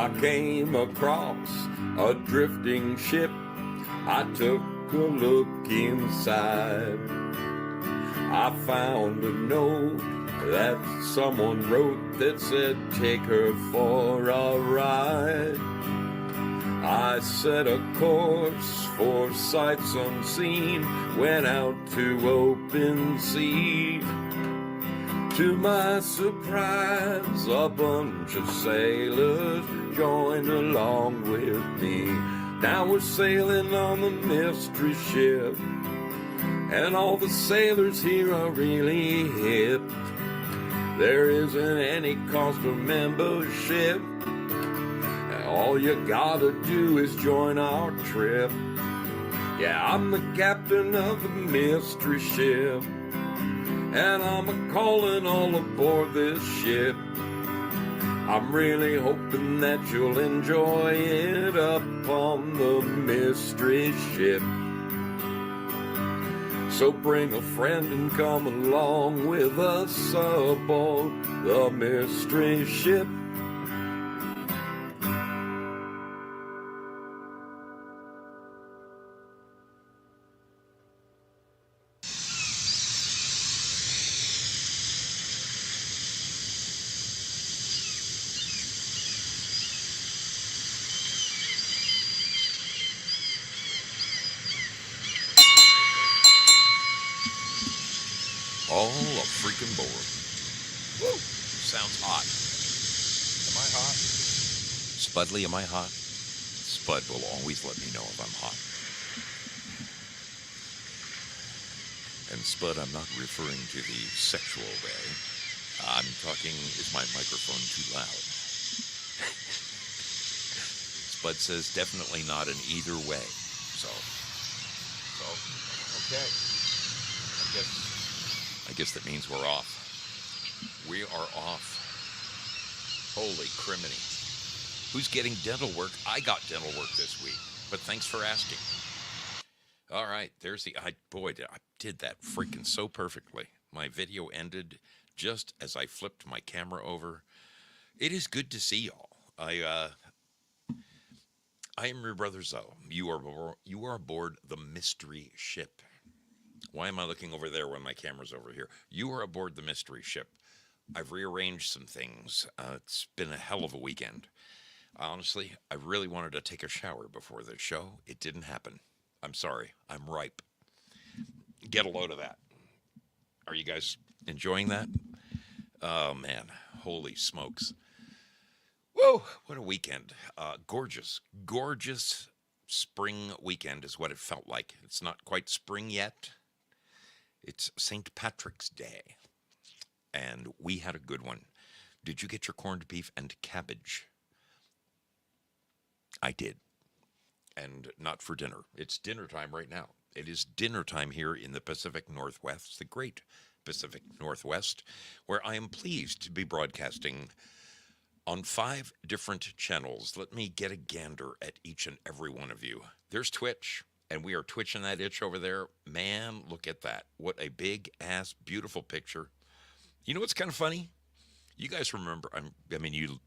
I came across a drifting ship. I took a look inside. I found a note that someone wrote that said, take her for a ride. I set a course for sights unseen, went out to open sea. To my surprise, a bunch of sailors joined along with me. Now we're sailing on the mystery ship, and all the sailors here are really hip. There isn't any cost of membership. All you gotta do is join our trip. Yeah, I'm the captain of the mystery ship, and I'm a-calling all aboard this ship. I'm really hoping that you'll enjoy it up on the mystery ship. So bring a friend and come along with us aboard the mystery ship. All a freaking board. Woo! Sounds hot. Am I hot? Spudley, am I hot? Spud will always let me know if I'm hot. And Spud, I'm not referring to the sexual way. I'm talking, is my microphone too loud? Spud says definitely not in either way. So, okay. I guess that means we're off. We are off. Holy criminy. Who's getting dental work? I got dental work this week, but thanks for asking. All right, there's the... I did that freaking so perfectly. My video ended just as I flipped my camera over. It is good to see y'all. I am your brother Zoe. You are aboard the mystery ship. Why am I looking over there when my camera's over here? You are aboard the mystery ship. I've rearranged some things. It's been a hell of a weekend. Honestly, I really wanted to take a shower before the show. It didn't happen. I'm sorry. I'm ripe. Get a load of that. Are you guys enjoying that? Oh, man. Holy smokes. Whoa, what a weekend. Gorgeous, gorgeous spring weekend is what it felt like. It's not quite spring yet. It's St. Patrick's Day, and we had a good one. Did you get your corned beef and cabbage? I did, and not for dinner. It's dinner time right now. It is dinner time here in the Pacific Northwest, the great Pacific Northwest, where I am pleased to be broadcasting on 5 different channels. Let me get a gander at each and every one of you. There's Twitch. And we are twitching that itch over there. Man, look at that. What a big-ass, beautiful picture. You know what's kind of funny? You guys remember,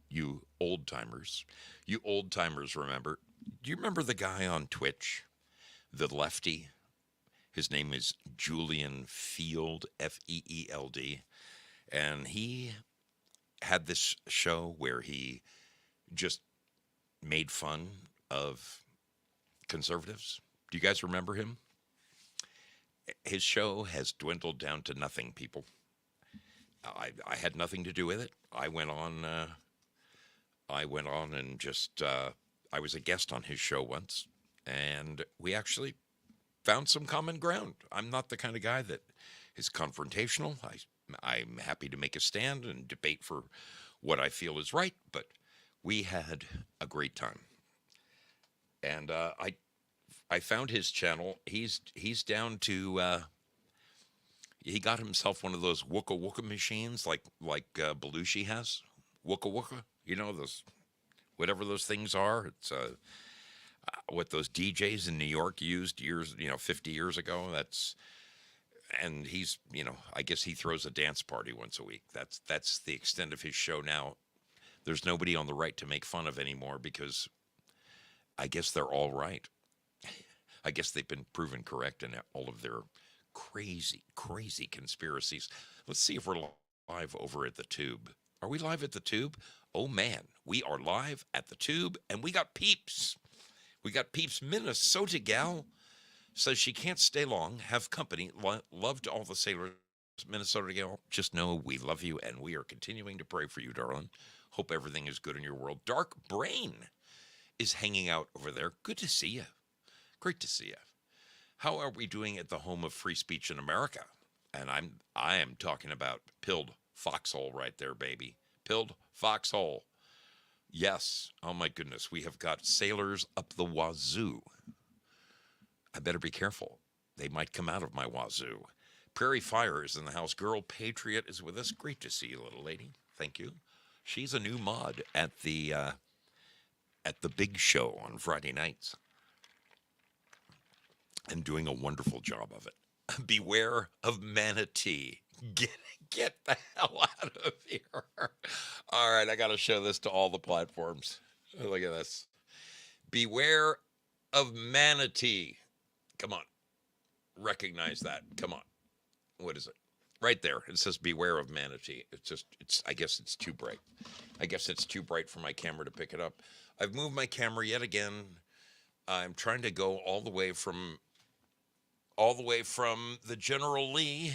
you old-timers. You old-timers remember. Do you remember the guy on Twitch? The lefty? His name is Julian Field, F-E-E-L-D. And he had this show where he just made fun of conservatives. Do you guys remember him? His show has dwindled down to nothing, people. I had nothing to do with it. I went on and just, I was a guest on his show once, and we actually found some common ground. I'm not the kind of guy that is confrontational. I'm happy to make a stand and debate for what I feel is right, but we had a great time. And I found his channel. He's down to he got himself one of those wooka wooka machines like Belushi has. Wooka wooka, you know, those whatever those things are. It's what those DJs in New York used 50 years ago. And he's, I guess he throws a dance party once a week. That's the extent of his show now. There's nobody on the right to make fun of anymore because I guess they're all right. I guess they've been proven correct in all of their crazy, crazy conspiracies. Let's see if we're live over at the Tube. Are we live at the Tube? Oh man, we are live at the Tube, and we got peeps. We got peeps. Minnesota gal says she can't stay long. Have company. Loved all the sailors. Minnesota gal, just know we love you, and we are continuing to pray for you, darling. Hope everything is good in your world. Dark Brain is hanging out over there. Good to see you. Great to see you. How are we doing at the home of free speech in America? And I am talking about pilled foxhole right there, baby. Pilled foxhole. Yes. Oh my goodness. We have got sailors up the wazoo. I better be careful. They might come out of my wazoo. Prairie Fire is in the house. Girl Patriot is with us. Great to see you, little lady. Thank you. She's a new mod at the big show on Friday nights and doing a wonderful job of it. Beware of manatee. Get get the hell out of here. All right, I got to show this to all the platforms. Look at this. Beware of manatee. Come on. Recognize that. Come on. What is it? Right there. It says beware of manatee. I guess it's too bright. I guess it's too bright for my camera to pick it up. I've moved my camera yet again. I'm trying to go all the way from the General Lee.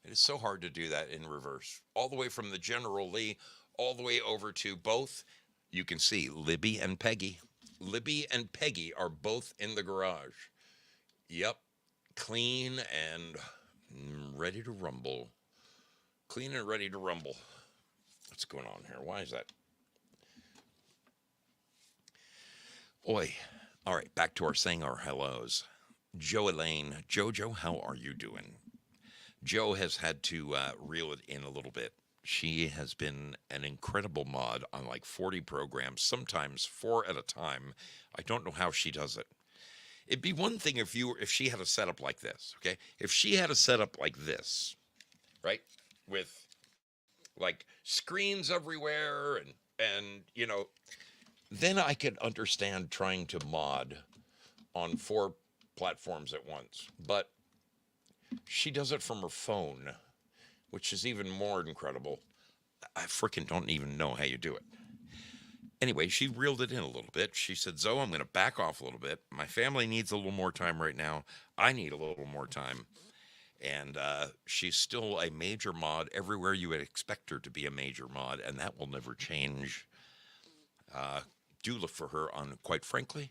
It is so hard to do that in reverse. All the way from the General Lee, all the way over to both. You can see Libby and Peggy. Libby and Peggy are both in the garage. Yep. Clean and ready to rumble. Clean and ready to rumble. What's going on here? Why is that? Oi. All right, back to our saying our hellos. Joe Elaine. Jojo, how are you doing? Joe has had to reel it in a little bit. She has been an incredible mod on like 40 programs, sometimes 4 at a time. I don't know how she does it. It'd be one thing if she had a setup like this, okay? If she had a setup like this, right? With like screens everywhere and then I could understand trying to mod on 4 platforms at once. But she does it from her phone, which is even more incredible. I freaking don't even know how you do it. Anyway, she reeled it in a little bit. She said, Zoe, I'm going to back off a little bit. My family needs a little more time right now. I need a little more time. And she's still a major mod everywhere you would expect her to be a major mod, and that will never change. Do look for her on, quite frankly,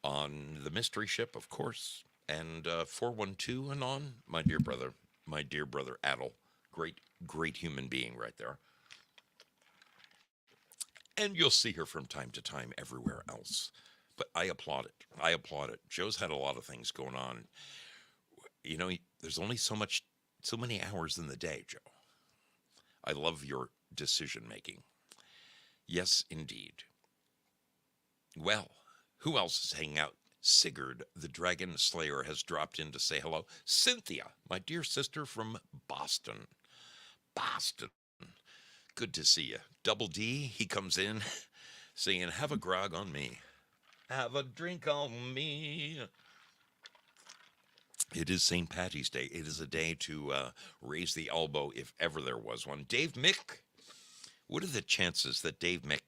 on the mystery ship, of course, and 412 and on, my dear brother Adel. Great human being right there. And you'll see her from time to time everywhere else. But I applaud it. I applaud it. Joe's had a lot of things going on. There's only so many hours in the day, Joe. I love your decision making. Yes, indeed. Well, who else is hanging out? Sigurd, the Dragon Slayer, has dropped in to say hello. Cynthia, my dear sister from Boston. Boston. Good to see you. Double D, he comes in saying, have a grog on me. Have a drink on me. It is St. Patty's Day. It is a day to raise the elbow if ever there was one. Dave Mick, what are the chances that Dave Mick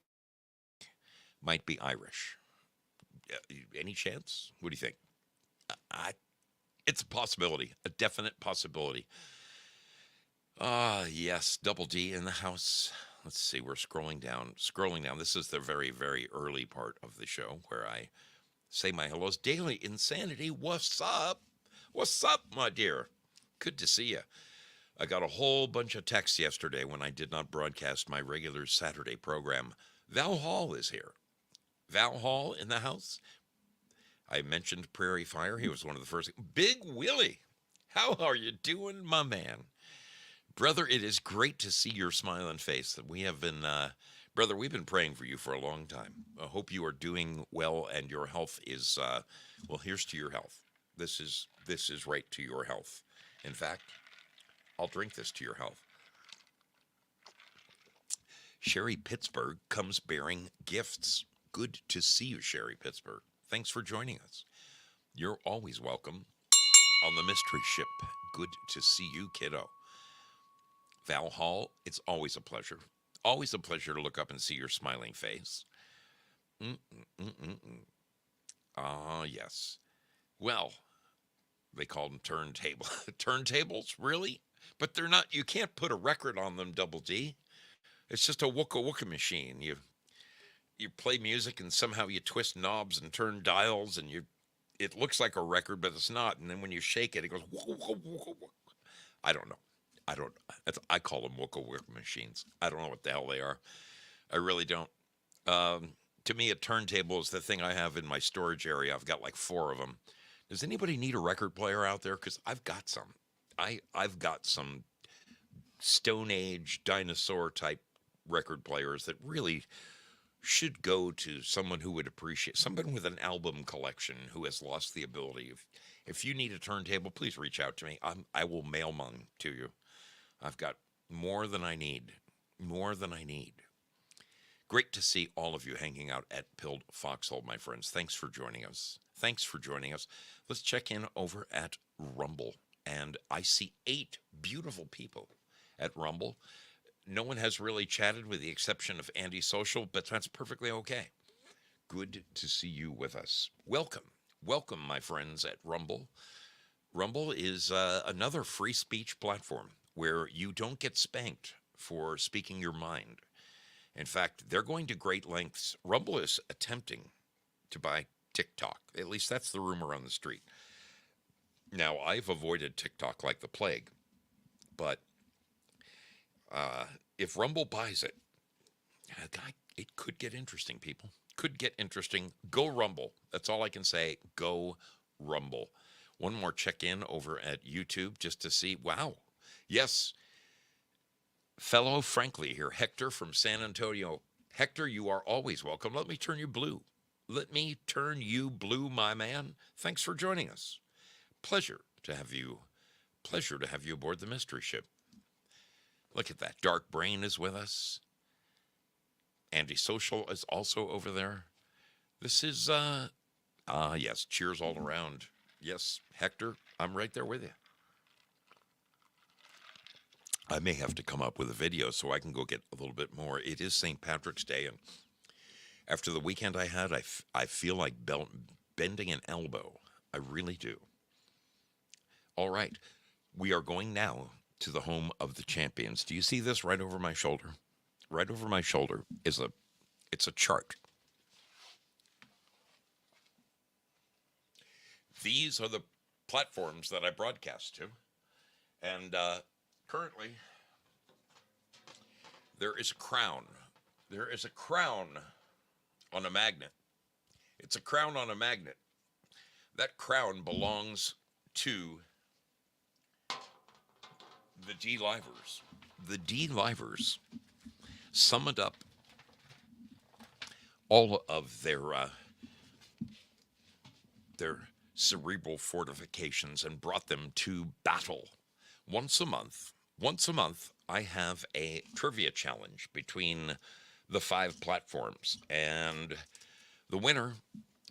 might be Irish? Any chance? What do you think? It's a possibility, a definite possibility. Yes, Double D in the house. Let's see, we're scrolling down. This is the very, very early part of the show where I say my hellos. Daily Insanity, what's up? What's up, my dear? Good to see you. I got a whole bunch of texts yesterday when I did not broadcast my regular Saturday program. Val Hall is here. Val Hall in the house. I mentioned Prairie Fire. He was one of the first. Big Willie, how are you doing, my man? Brother, it is great to see your smiling face. We have been, brother, we've been praying for you for a long time. I hope you are doing well and your health is, well, here's to your health. This is right to your health. In fact, I'll drink this to your health. Sherry Pittsburgh comes bearing gifts. Good to see you, Sherry Pittsburgh. Thanks for joining us. You're always welcome on the mystery ship. Good to see you, kiddo. Val Hall, it's always a pleasure. Always a pleasure to look up and see your smiling face. Mm-mm-mm-mm-mm. Ah, yes. Well, they call them turntable turntables, really? But they're not. You can't put a record on them, Double D. It's just a wooka wooka machine. You play music and somehow you twist knobs and turn dials and you it looks like a record, but it's not. And then when you shake it, it goes wooka wooka wooka wooka. I don't know. I don't. I call them wooka wooka machines. I don't know what the hell they are. I really don't. To me, a turntable is the thing I have in my storage area. I've got like four of them. Does anybody need a record player out there? Because I've got some. I've got some Stone Age dinosaur type record players that really should go to someone who would appreciate someone with an album collection who has lost the ability. If you need a turntable, please reach out to me. I will mail mine to you. I've got more than I need. More than I need. Great to see all of you hanging out at Pilled Foxhole, my friends. Thanks for joining us. Thanks for joining us. Let's check in over at Rumble. And I see 8 beautiful people at Rumble. No one has really chatted with the exception of Andy Social, but that's perfectly okay. Good to see you with us. Welcome. Welcome, my friends at Rumble. Rumble is another free speech platform where you don't get spanked for speaking your mind. In fact, they're going to great lengths. Rumble is attempting to buy TikTok. At least that's the rumor on the street. Now, I've avoided TikTok like the plague, but if Rumble buys it, it could get interesting, people. Could get interesting. Go Rumble. That's all I can say. Go Rumble. One more check-in over at YouTube just to see. Wow. Yes. Fellow Frankly here. Hector from San Antonio. Hector, you are always welcome. Let me turn you blue. Let me turn you blue, my man. Thanks for joining us. Pleasure to have you. Pleasure to have you aboard the mystery ship. Look at that. Dark Brain is with us. Andy Social is also over there. This is, yes, cheers all around. Yes, Hector, I'm right there with you. I may have to come up with a video so I can go get a little bit more. It is St. Patrick's Day, and after the weekend I had, I feel like bending an elbow. I really do. All right, we are going now to the home of the champions. Do you see this right over my shoulder? Right over my shoulder is it's a chart. These are the platforms that I broadcast to. And currently, there is a crown. There is a crown on a magnet. It's a crown on a magnet. That crown belongs to the D-Livers. The D-Livers summoned up all of their cerebral fortifications and brought them to battle. Once a month, I have a trivia challenge between the 5 platforms, and the winner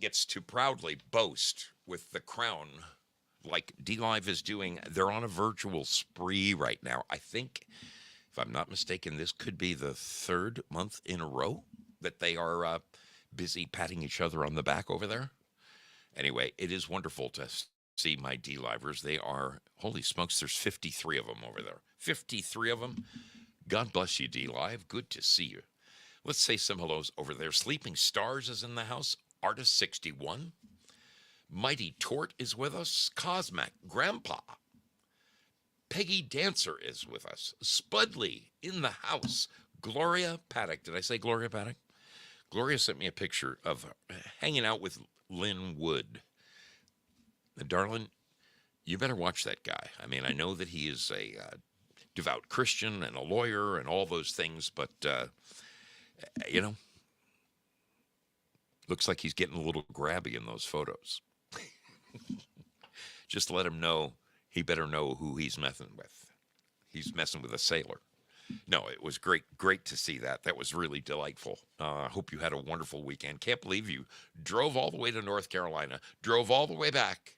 gets to proudly boast with the crown like D-Live is doing. They're on a virtual spree right now. I think, if I'm not mistaken, this could be the 3rd month in a row that they are busy patting each other on the back over there. Anyway, it is wonderful to see my D-Livers. They are, holy smokes, there's 53 of them over there. 53 of them. God bless you, D-Live. Good to see you. Let's say some hellos over there. Sleeping Stars is in the house. Artist 61. Mighty Tort is with us. Cosmac Grandpa. Peggy Dancer is with us. Spudley in the house. Gloria Paddock. Did I say Gloria Paddock? Gloria sent me a picture of hanging out with Lynn Wood. And darling, you better watch that guy. I mean, I know that he is a devout Christian and a lawyer and all those things, but, looks like he's getting a little grabby in those photos. Just let him know he better know who he's messing with. He's messing with a sailor. No, it was great to see that. That was really delightful. I hope you had a wonderful weekend. Can't believe you drove all the way to North Carolina, drove all the way back,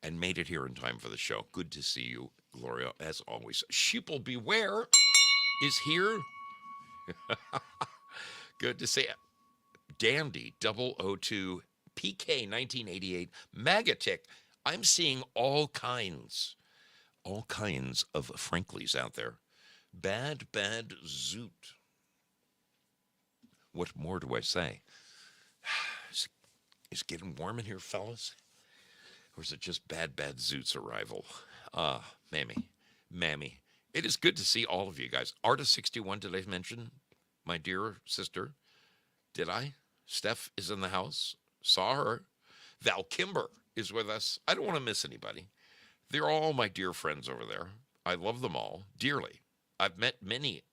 and made it here in time for the show. Good to see you, Gloria, as always. Sheeple Beware is here. Good to see you. Dandy 002, PK 1988, Magatic. I'm seeing all kinds of Franklies out there. Bad Zoot. What more do I say? Is it getting warm in here, fellas? Or is it just Bad Zoot's arrival? Mammy. It is good to see all of you guys. Artist61, did I mention? My dear sister. Did I? Steph is in the house. Saw her. Val Kimber is with us. I don't want to miss anybody. They're all my dear friends over there. I love them all dearly. I've met many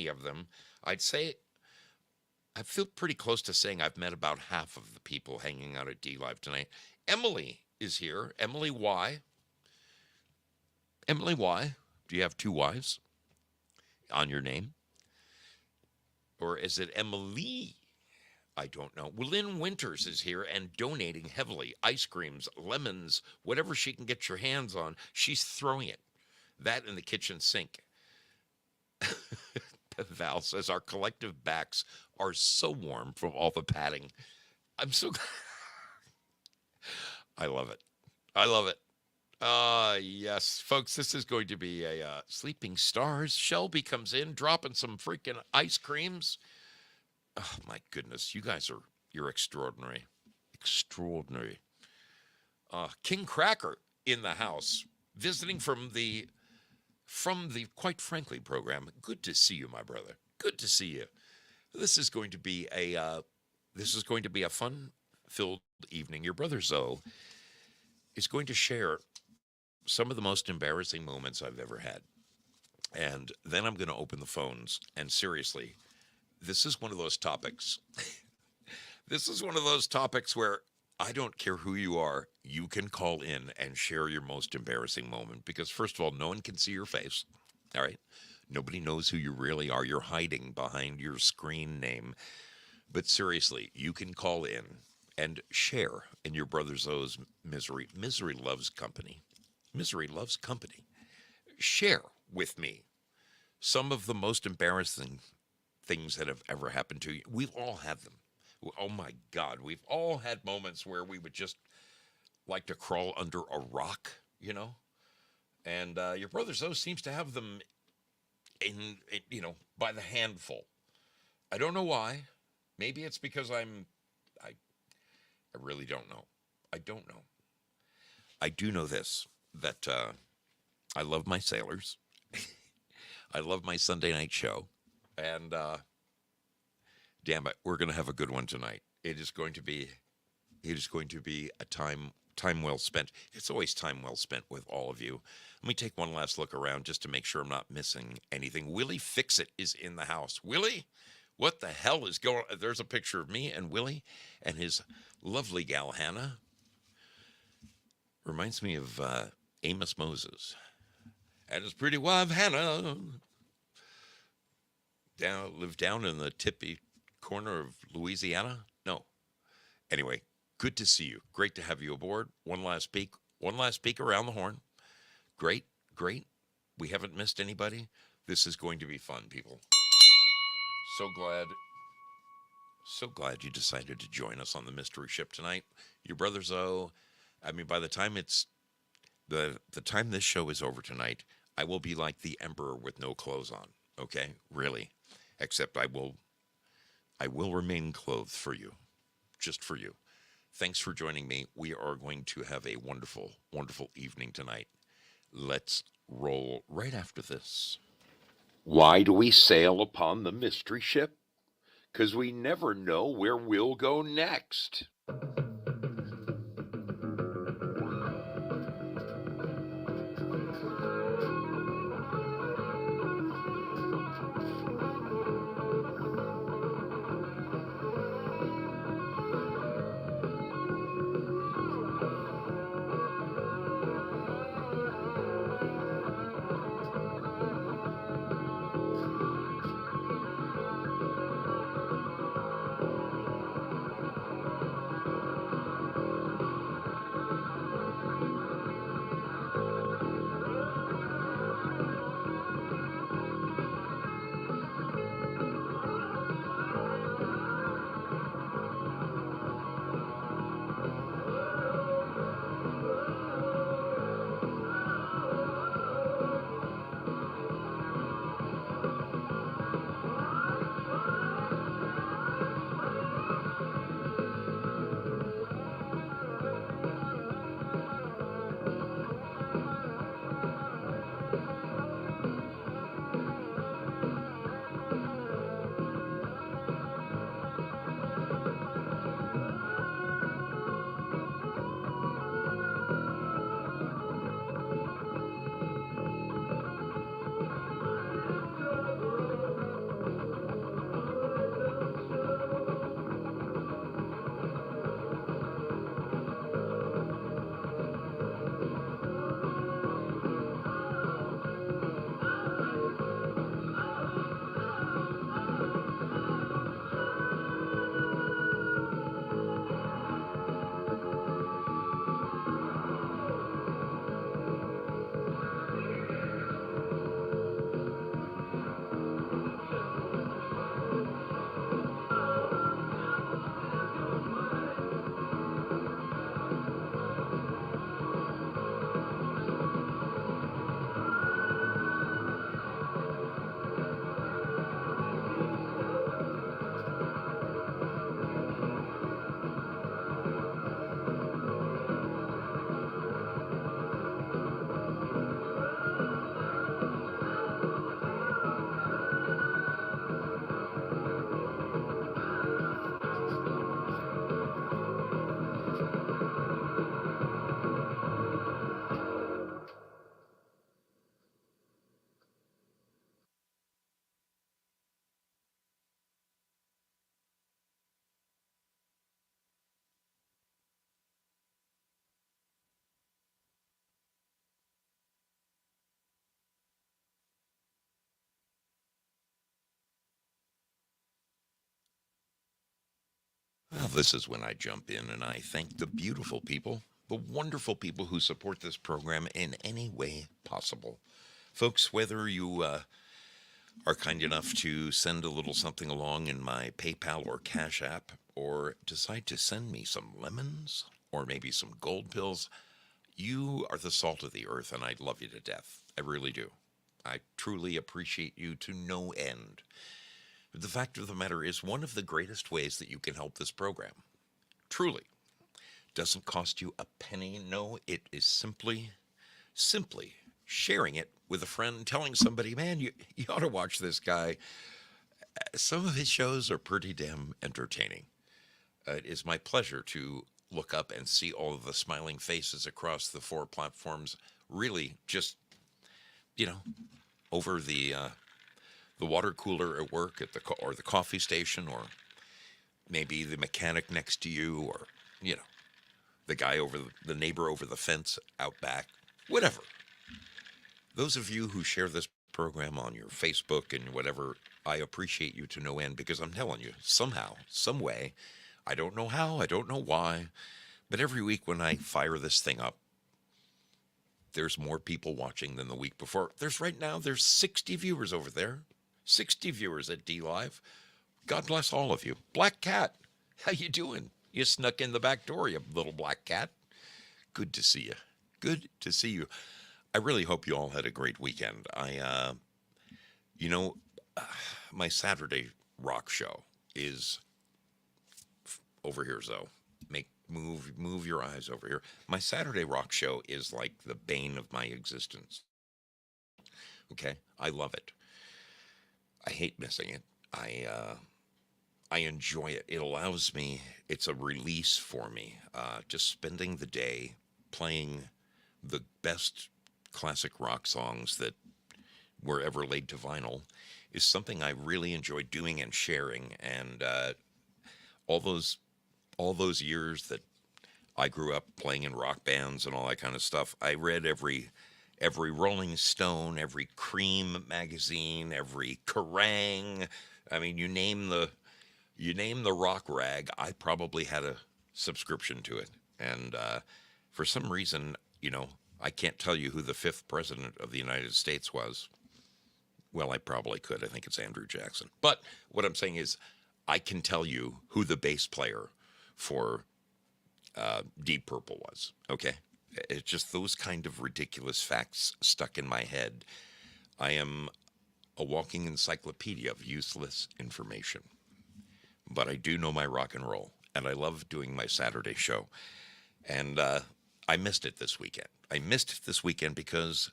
of them. I'd say, I feel pretty close to saying I've met about half of the people hanging out at D Live tonight. Emily is here. Emily Y. Emily Y. Do you have two Y's on your name? Or is it Emily? I don't know. Lynn Winters is here and donating heavily. Ice creams, lemons, whatever she can get your hands on, she's throwing it. That in the kitchen sink. Val says our collective backs are so warm from all the padding. I'm so I love it. I love it. Yes, folks, this is going to be a Sleeping Stars. Shelby comes in, dropping some freaking ice creams. Oh, my goodness. You guys you're extraordinary. Extraordinary. King Cracker in the house, visiting from the Quite Frankly program. Good to see you, my brother. Good to see you. This is going to be a fun-filled evening. Your brother Zoe is going to share some of the most embarrassing moments I've ever had. And then I'm going to open the phones. And seriously, this is one of those topics. This is one of those topics where I don't care who you are, you can call in and share your most embarrassing moment. Because first of all, no one can see your face. All right? Nobody knows who you really are. You're hiding behind your screen name. But seriously, you can call in and share in your brother Zoe's misery. Misery loves company. Misery loves company. Share with me some of the most embarrassing things that have ever happened to you. We've all had them. Oh my God, we've all had moments where we would just like to crawl under a rock, you know? And your brother Zoe seems to have them by the handful. I don't know why. Maybe it's because I really don't know. I don't know. I do know this, that I love my sailors. I love my Sunday night show. And damn it, we're going to have a good one tonight. It is going to be a time well spent. It's always time well spent with all of you. Let me take one last look around just to make sure I'm not missing anything. Willie Fixit is in the house. Willie, what the hell is going on? There's a picture of me and Willie and his lovely gal Hannah. Reminds me of Amos Moses and his pretty wife Hannah. Live down in the tippy corner of Louisiana. No. Anyway, good to see you. Great to have you aboard. One last peek around the horn. Great. We haven't missed anybody. This is going to be fun, people. So glad you decided to join us on the mystery ship tonight. Your brother Zoe, I mean, by the time the time this show is over tonight, I will be like the emperor with no clothes on. Okay? Really. Except I will remain clothed for you. Just for you. Thanks for joining me. We are going to have a wonderful, wonderful evening tonight. Let's roll right after this. Why do we sail upon the mystery ship? 'Cause we never know where we'll go next. this is when I jump in and I thank the beautiful people, the wonderful people who support this program in any way possible. Folks, whether you are kind enough to send a little something along in my PayPal or Cash App, or decide to send me some lemons or maybe some gold pills, you are the salt of the earth and I love you to death. I really do. I truly appreciate you to no end. The fact of the matter is, one of the greatest ways that you can help this program, truly, doesn't cost you a penny. No, it is simply sharing it with a friend, telling somebody, man, you ought to watch this guy. Some of his shows are pretty damn entertaining. It is my pleasure to look up and see all of the smiling faces across the four platforms, really just, you know, over the water cooler at work, at or the coffee station, or maybe the mechanic next to you, or you know, the guy over the neighbor over the fence out back, whatever. Those of you who share this program on your Facebook and whatever, I appreciate you to no end, because I'm telling you, somehow, some way, I don't know how, I don't know why, but every week when I fire this thing up, there's more people watching than the week before. There's 60 viewers over there. 60 viewers at D Live. God bless all of you. Black Cat, how you doing? You snuck in the back door, you little black cat. Good to see you. Good to see you. I really hope you all had a great weekend. You know, my Saturday rock show is over here, Zoe. Move your eyes over here. My Saturday rock show is like the bane of my existence. Okay, I love it. I hate missing it. I enjoy it. It allows me. It's a release for me. Just spending the day playing the best classic rock songs that were ever laid to vinyl is something I really enjoy doing and sharing. And all those years that I grew up playing in rock bands and all that kind of stuff, I read every Rolling Stone, every Cream magazine, every Kerrang. I mean, you name the rock rag, I probably had a subscription to it. And for some reason, I can't tell you who the fifth president of the United States was. Well, I probably could. I think it's Andrew Jackson. But what I'm saying is, I can tell you who the bass player for Deep Purple was. Okay? It's just those kind of ridiculous facts stuck in my head. I am a walking encyclopedia of useless information. But I do know my rock and roll, and I love doing my Saturday show. And I missed it this weekend. I missed it this weekend because,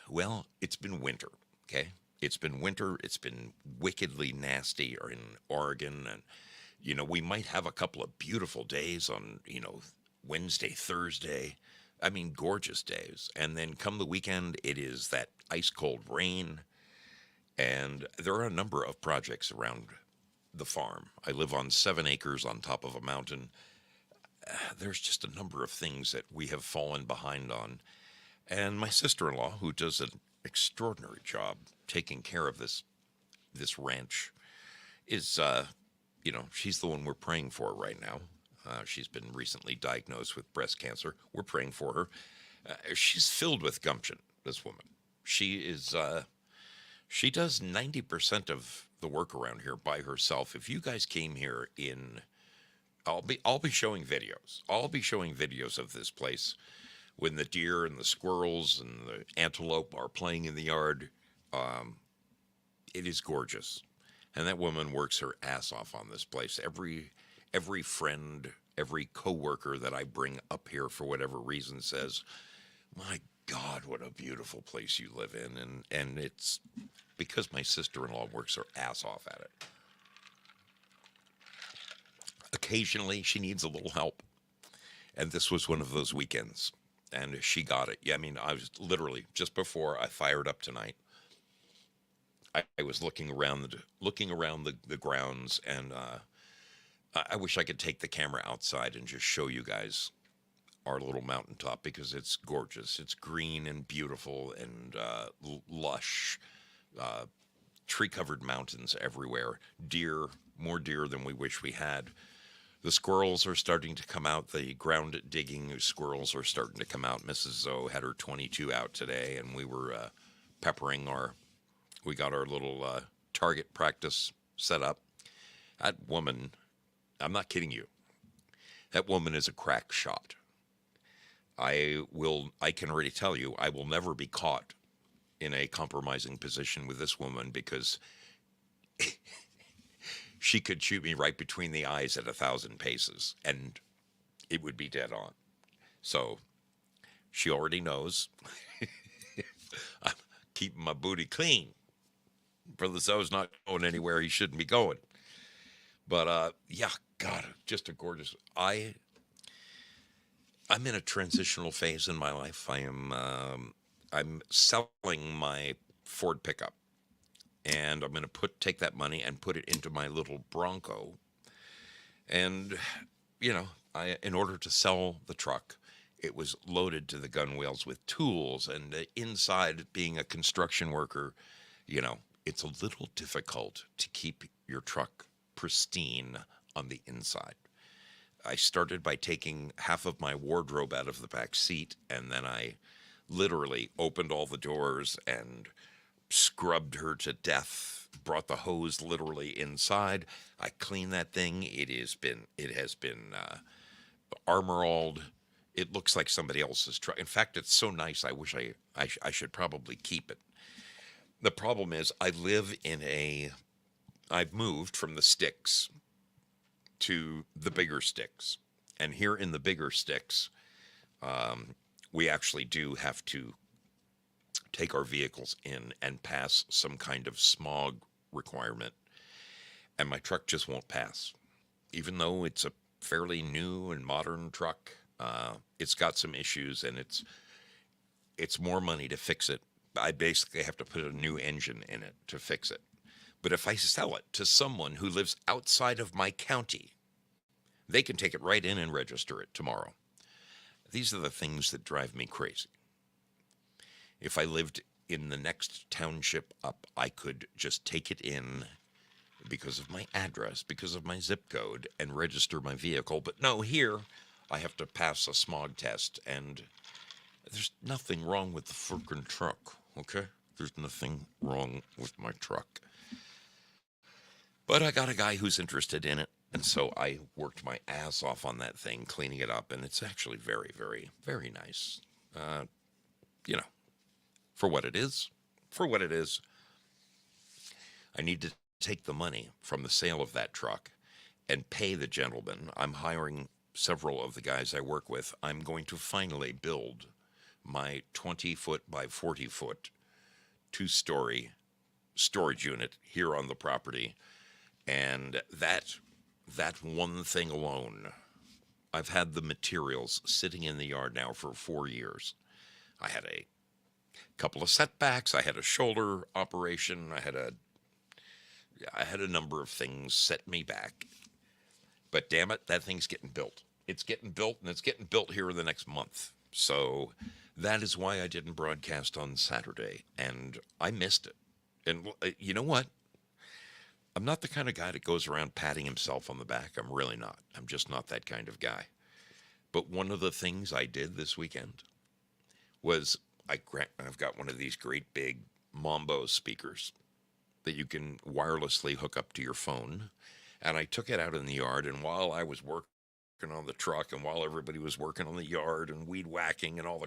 well, it's been winter, okay? It's been winter. It's been wickedly nasty in Oregon. And, we might have a couple of beautiful days on, Wednesday, Thursday. I mean, gorgeous days. And then come the weekend, it is that ice cold rain. And there are a number of projects around the farm. I live on 7 acres on top of a mountain. There's just a number of things that we have fallen behind on. And my sister-in-law, who does an extraordinary job taking care of this ranch, is, she's the one we're praying for right now. She's been recently diagnosed with breast cancer. We're praying for her. She's filled with gumption, this woman. She is, she does 90% of the work around here by herself. If you guys came here I'll be showing videos. I'll be showing videos of this place when the deer and the squirrels and the antelope are playing in the yard. It is gorgeous. And that woman works her ass off on this place. Every friend, every coworker that I bring up here for whatever reason says, my God, what a beautiful place you live in. And it's because my sister-in-law works her ass off at it. Occasionally, she needs a little help. And this was one of those weekends. And she got it. Yeah, I mean, I was literally, just before I fired up tonight, I was looking around the grounds, and I wish I could take the camera outside and just show you guys our little mountaintop, because it's gorgeous. It's green and beautiful and lush, tree-covered mountains everywhere. Deer more deer than we wish we had. The squirrels are starting to come out. The ground digging squirrels are starting to come out. Mrs. Zoe had her 22 out today, and we were peppering our. We got our little target practice set up. That woman, I'm not kidding you. That woman is a crack shot. I can already tell you, I will never be caught in a compromising position with this woman because she could shoot me right between the eyes at 1,000 paces and it would be dead on. So she already knows. I'm keeping my booty clean. Brother Zoe's not going anywhere he shouldn't be going. But yeah, God, just a gorgeous. I'm in a transitional phase in my life. I'm selling my Ford pickup, and I'm going to take that money and put it into my little Bronco. And in order to sell the truck, it was loaded to the gunwales with tools, and inside, being a construction worker, it's a little difficult to keep your truck pristine on the inside. I started by taking half of my wardrobe out of the back seat, and then I literally opened all the doors and scrubbed her to death, brought the hose literally inside. I cleaned that thing. It has been armor-alled. It looks like somebody else's truck. In fact, it's so nice, I wish I should probably keep it. The problem is I've moved from the sticks to the bigger sticks. And here in the bigger sticks, we actually do have to take our vehicles in and pass some kind of smog requirement. And my truck just won't pass. Even though it's a fairly new and modern truck, it's got some issues, and it's more money to fix it. I basically have to put a new engine in it to fix it. But if I sell it to someone who lives outside of my county, they can take it right in and register it tomorrow. These are the things that drive me crazy. If I lived in the next township up, I could just take it in because of my address, because of my zip code, and register my vehicle. But no, here I have to pass a smog test, and there's nothing wrong with the freaking truck, okay? There's nothing wrong with my truck. But I got a guy who's interested in it, and so I worked my ass off on that thing, cleaning it up, and it's actually very, very, very nice. For what it is. For what it is. I need to take the money from the sale of that truck and pay the gentleman. I'm hiring several of the guys I work with. I'm going to finally build my 20-foot by 40-foot 2-story storage unit here on the property. And that one thing alone, I've had the materials sitting in the yard now for 4 years. I had a couple of setbacks. I had a shoulder operation. I had a number of things set me back. But damn it, that thing's getting built. It's getting built, and it's getting built here in the next month. So that is why I didn't broadcast on Saturday, and I missed it. And you know what? I'm not the kind of guy that goes around patting himself on the back. I'm really not. I'm just not that kind of guy. But one of the things I did this weekend was I've got one of these great big Mambo speakers that you can wirelessly hook up to your phone. And I took it out in the yard, and while I was working on the truck and while everybody was working on the yard and weed whacking and all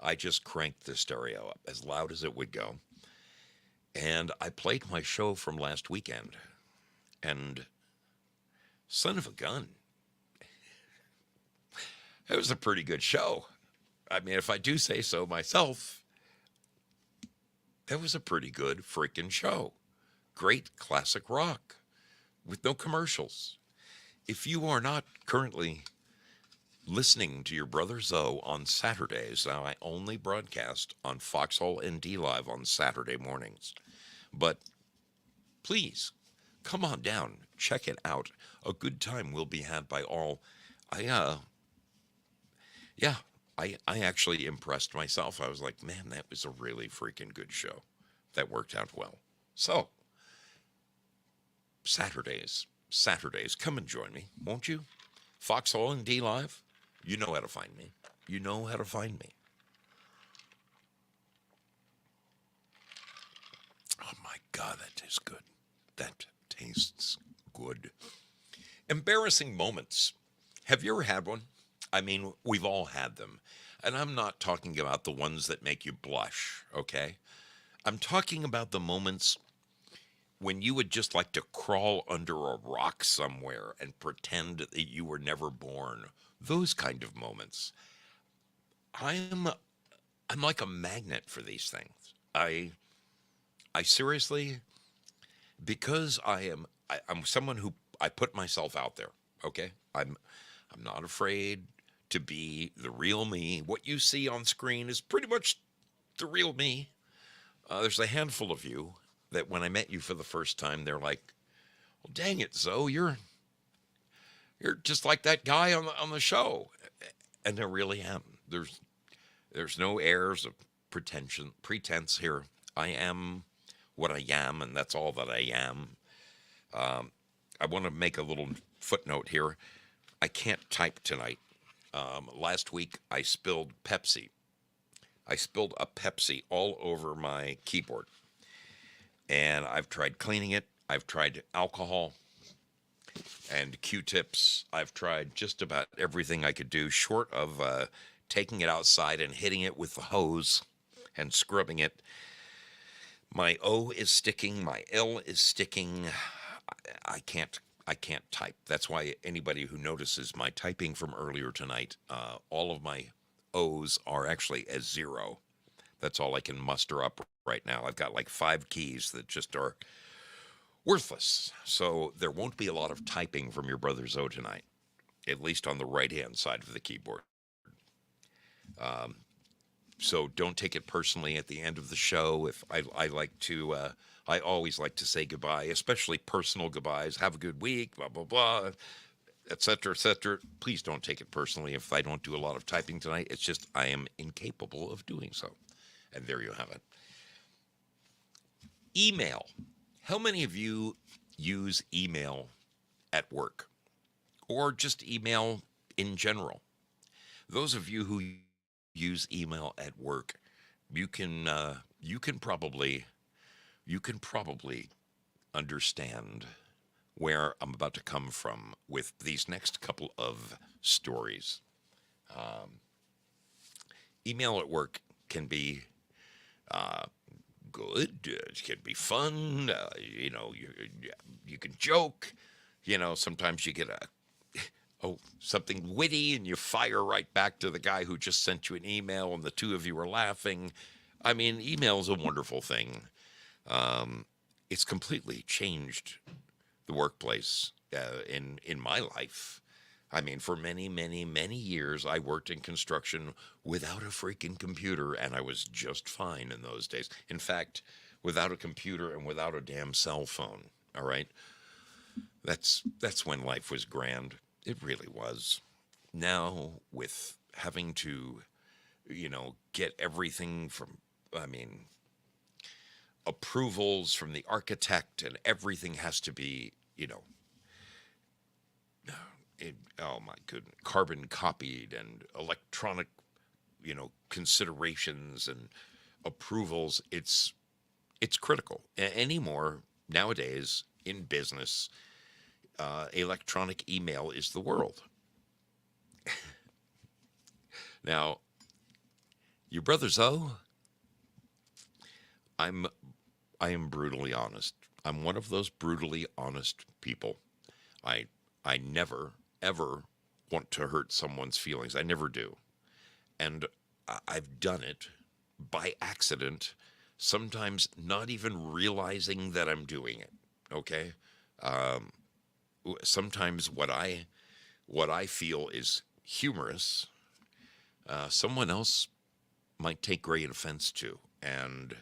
I just cranked the stereo up as loud as it would go. And I played my show from last weekend, and son of a gun, it was a pretty good show. I mean, if I do say so myself, that was a pretty good freaking show. Great classic rock with no commercials. If you are not currently listening to your brother Zoe on Saturdays, now I only broadcast on Foxhole ND Live on Saturday mornings. But please, come on down, check it out. A good time will be had by all. I actually impressed myself. I was like, man, that was a really freaking good show. That worked out well. So, Saturdays, Saturdays. Come and join me, won't you? Foxhole and D Live. You know how to find me. You know how to find me. Oh my God, that tastes good. That tastes good. Embarrassing moments. Have you ever had one? I mean, we've all had them. And I'm not talking about the ones that make you blush, okay? I'm talking about the moments when you would just like to crawl under a rock somewhere and pretend that you were never born. Those kind of moments. I'm I'm like a magnet for these things. I seriously, because I'm someone who I put myself out there. Okay, I'm not afraid to be the real me. What you see on screen is pretty much the real me. There's a handful of you that when I met you for the first time, they're like, "Well, dang it, Zoe, you're just like that guy on the show," and there really am. There's no airs of pretense here. I am what I am, and that's all that I am. I want to make a little footnote here. I can't type tonight. Last week I spilled Pepsi. I spilled a Pepsi all over my keyboard, and I've tried cleaning it. I've tried alcohol and Q-tips. I've tried just about everything I could do, short of taking it outside and hitting it with the hose and scrubbing it. My O is sticking. My L is sticking. I can't. I can't type. That's why anybody who notices my typing from earlier tonight, all of my O's are actually a 0. That's all I can muster up right now. I've got like 5 keys that just are worthless. So there won't be a lot of typing from your brother Zoe tonight, at least on the right-hand side of the keyboard. So don't take it personally at the end of the show. If I like to, I always like to say goodbye, especially personal goodbyes. Have a good week, blah, blah, blah, et cetera, et cetera. Please don't take it personally if I don't do a lot of typing tonight. It's just I am incapable of doing so. And there you have it. Email. How many of you use email at work or just email in general? Those of you who use email at work, you can probably understand where I'm about to come from with these next couple of stories. Email at work can be good. It can be fun. You can joke. Sometimes you get something witty and you fire right back to the guy who just sent you an email and the two of you are laughing. I mean, email is a wonderful thing. It's completely changed the workplace in my life. I mean, for many, many, many years, I worked in construction without a freaking computer, and I was just fine in those days. In fact, without a computer and without a damn cell phone. All right, that's when life was grand. It really was. Now, with having to, get everything from, approvals from the architect, and everything has to be, oh my goodness, carbon copied and electronic, considerations and approvals. It's critical. Anymore nowadays in business, electronic email is the world. Now, your brother Zoe, I am brutally honest. I'm one of those brutally honest people. I never ever want to hurt someone's feelings. I never do. And I've done it by accident, sometimes not even realizing that I'm doing it. Okay? Sometimes what I feel is humorous, someone else might take great offense to, and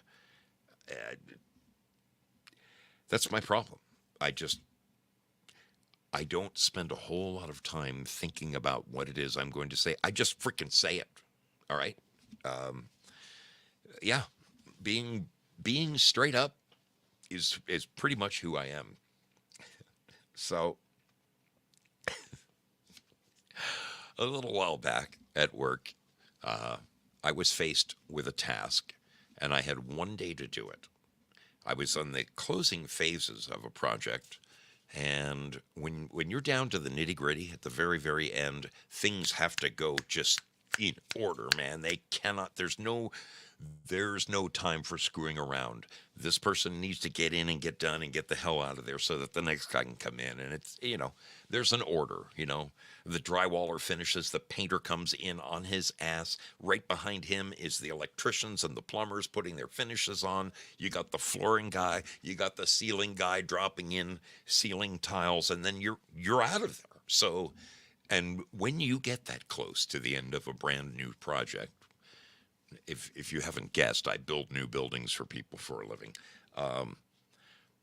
that's my problem. I don't spend a whole lot of time thinking about what it is I'm going to say. I just freaking say it. All right. Yeah, being straight up is pretty much who I am. So A little while back at work, uh, I was faced with a task, and I had 1 day to do it. I was on the closing phases of a project, and when you're down to the nitty gritty at the very end, things have to go just in order, man. They cannot. There's no time for screwing around. This person needs to get in and get done and get the hell out of there so that the next guy can come in. And there's an order. The drywaller finishes, the painter comes in on his ass. Right behind him is the electricians and the plumbers putting their finishes on. You got the flooring guy, you got the ceiling guy dropping in ceiling tiles, and then you're out of there. So, and when you get that close to the end of a brand new project, if you haven't guessed, I build new buildings for people for a living. Um,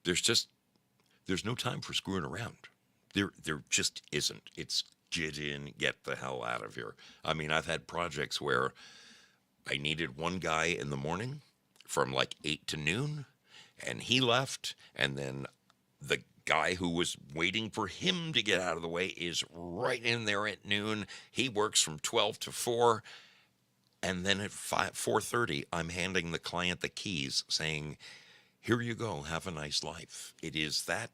there's no time for screwing around. There just isn't. It's get in, get the hell out of here. I mean, I've had projects where I needed one guy in the morning from like 8 to noon, and he left, and then the guy who was waiting for him to get out of the way is right in there at noon. He works from 12 to 4. And then at 4:30, I'm handing the client the keys saying, here you go, have a nice life. It's that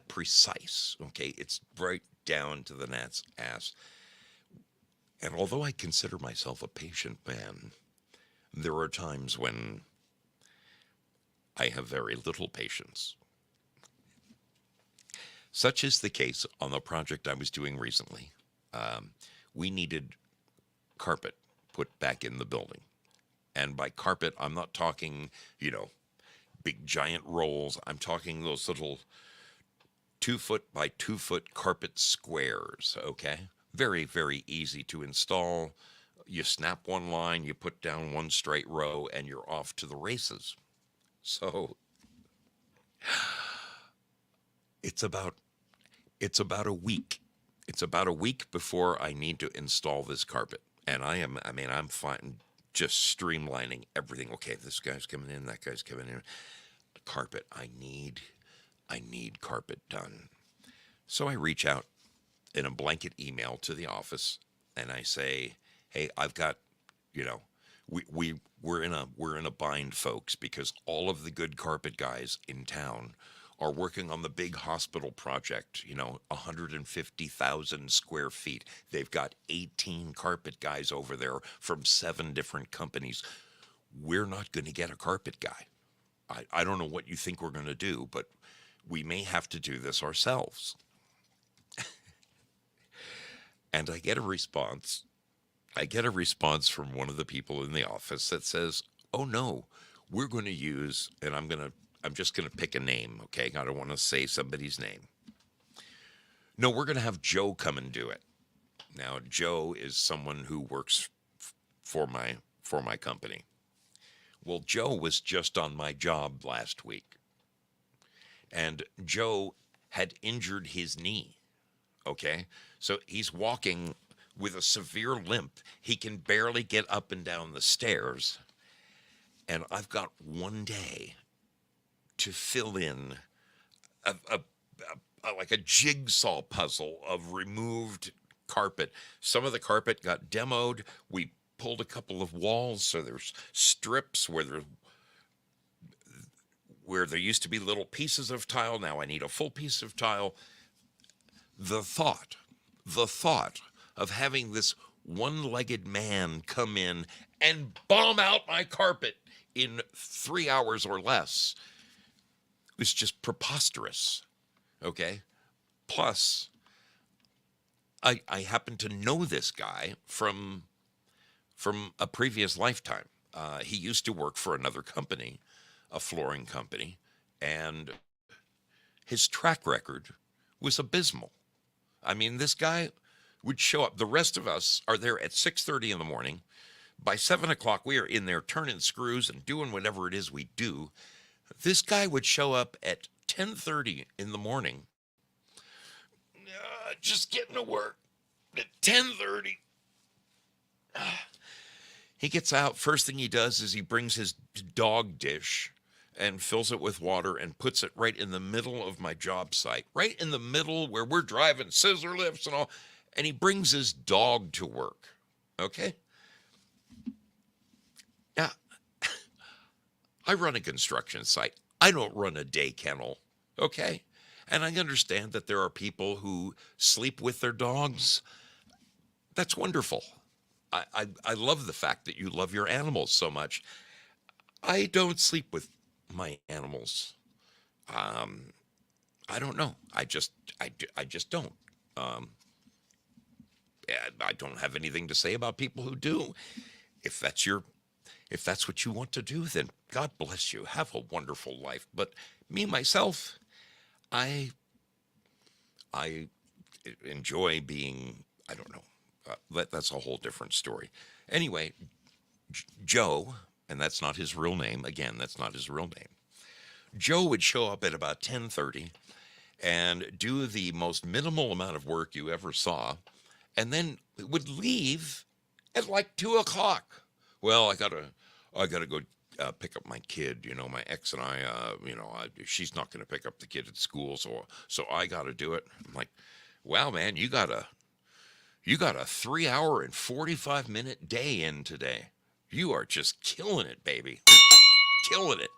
precise, okay? It's right down to the gnat's ass. And although I consider myself a patient man, there are times when I have very little patience. Such is the case on the project I was doing recently. We needed carpet put back in the building. And by carpet, I'm not talking, big giant rolls. I'm talking those little 2-foot by 2-foot carpet squares, okay? Very, very easy to install. You snap one line, you put down one straight row, and you're off to the races. So it's about a week. It's about a week before I need to install this carpet. And I'm fine, just streamlining everything. Okay, this guy's coming in, that guy's coming in. Carpet, I need carpet done. So I reach out in a blanket email to the office and I say, hey, I've got, we're in a bind, folks, because all of the good carpet guys in town are working on the big hospital project, 150,000 square feet. They've got 18 carpet guys over there from 7 different companies. We're not going to get a carpet guy. I don't know what you think we're going to do, but we may have to do this ourselves. And I get a response. I get a response from one of the people in the office that says, oh no, we're going to use, and I'm just going to pick a name, okay? I don't want to say somebody's name. No, we're going to have Joe come and do it. Now, Joe is someone who works for my company. Well, Joe was just on my job last week. And Joe had injured his knee, okay? So he's walking with a severe limp. He can barely get up and down the stairs. And I've got 1 day to fill in like a jigsaw puzzle of removed carpet. Some of the carpet got demoed. We pulled a couple of walls, so there's strips where there used to be little pieces of tile. Now I need a full piece of tile. The thought of having this one-legged man come in and bomb out my carpet in 3 hours or less was just preposterous, okay? Plus, I happen to know this guy from a previous lifetime. He used to work for another company, a flooring company, and his track record was abysmal. I mean, this guy would show up. The rest of us are there at 6:30 in the morning. By 7 o'clock, we are in there turning screws and doing whatever it is we do. This guy would show up at 10:30 in the morning, just getting to work at 10:30. He gets out. First thing he does is he brings his dog dish and fills it with water and puts it right in the middle of my job site, right in the middle where we're driving scissor lifts and all. and he brings his dog to work. Okay? Now, I run a construction site. I don't run a day kennel. Okay? And I understand that there are people who sleep with their dogs. That's wonderful. I love the fact that you love your animals so much. I don't sleep with my animals. Um, I don't know. I just don't. Um, I don't have anything to say about people who do. If that's your, if that's what you want to do, then God bless you. Have a wonderful life. But me myself, I I enjoy being. I don't know. That's a whole different story. Anyway, Joe, and that's not his real name. Again, that's not his real name. Joe would show up at about 10:30 and do the most minimal amount of work you ever saw, and then would leave at like 2 o'clock. Well, I gotta go pick up my kid. You know, my ex and I, she's not gonna pick up the kid at school, so I gotta do it. I'm like, wow, man, you got a 3 hour and 45 minute day in today. You are just killing it, baby, killing it.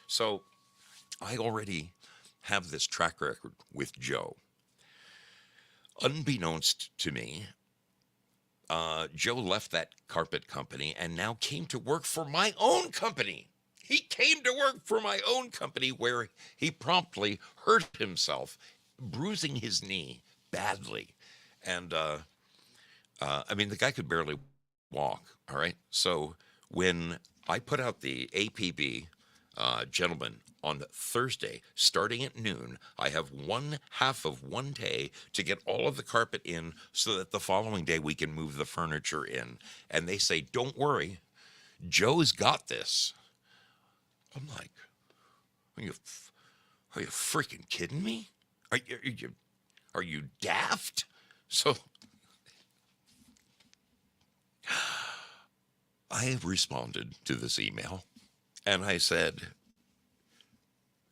So I already have this track record with Joe. Unbeknownst to me, Joe left that carpet company and now came to work for my own company. He came to work for my own company where he promptly hurt himself, bruising his knee badly. And I mean, the guy could barely walk. All right. So when I put out the APB, gentlemen, on Thursday, starting at noon, I have one half of one day to get all of the carpet in so that the following day we can move the furniture in. And they say, don't worry, Joe's got this. I'm like, are you freaking kidding me? Are you daft? So I responded to this email and I said,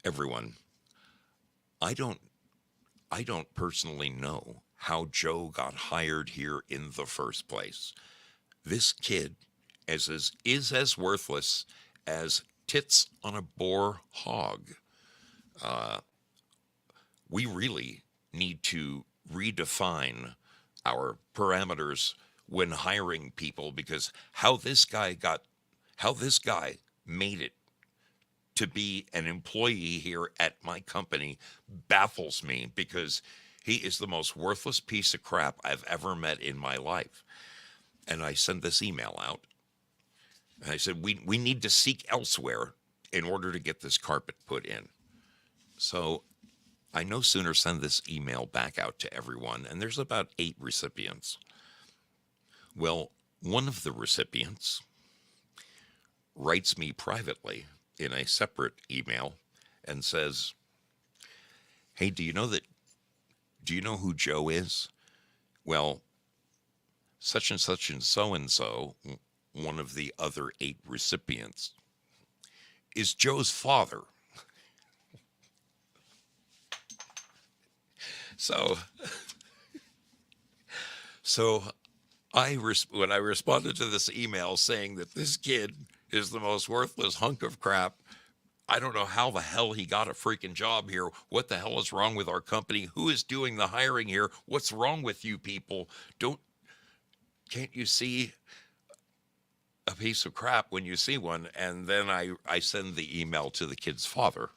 everyone, I don't personally know how Joe got hired here in the first place. This kid is as worthless as tits on a boar hog. We really need to redefine our parameters when hiring people, because how this guy made it to be an employee here at my company baffles me, because he is the most worthless piece of crap I've ever met in my life. And I sent this email out. And I said, we need to seek elsewhere in order to get this carpet put in. So I no sooner send this email back out to everyone, and there's about 8 recipients. Well, one of the recipients writes me privately in a separate email and says, hey, do you know who Joe is? Well, such and so, one of the other 8 recipients, is Joe's father. So when I responded to this email saying that this kid is the most worthless hunk of crap, I don't know how the hell he got a freaking job here. What the hell is wrong with our company? Who is doing the hiring here? What's wrong with you people? Can't you see a piece of crap when you see one? And then I send the email to the kid's father.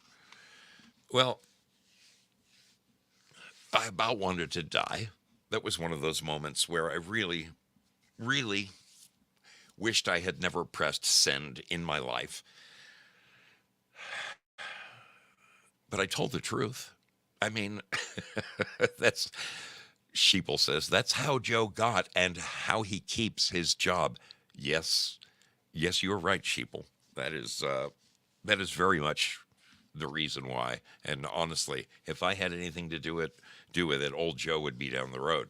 Well, I about wanted to die. That was one of those moments where I really, really wished I had never pressed send in my life. But I told the truth. I mean, that's, Sheeple says, that's how Joe got and how he keeps his job. Yes, you're right, Sheeple. That is very much the reason why. And honestly, if I had anything to do with it, old Joe would be down the road.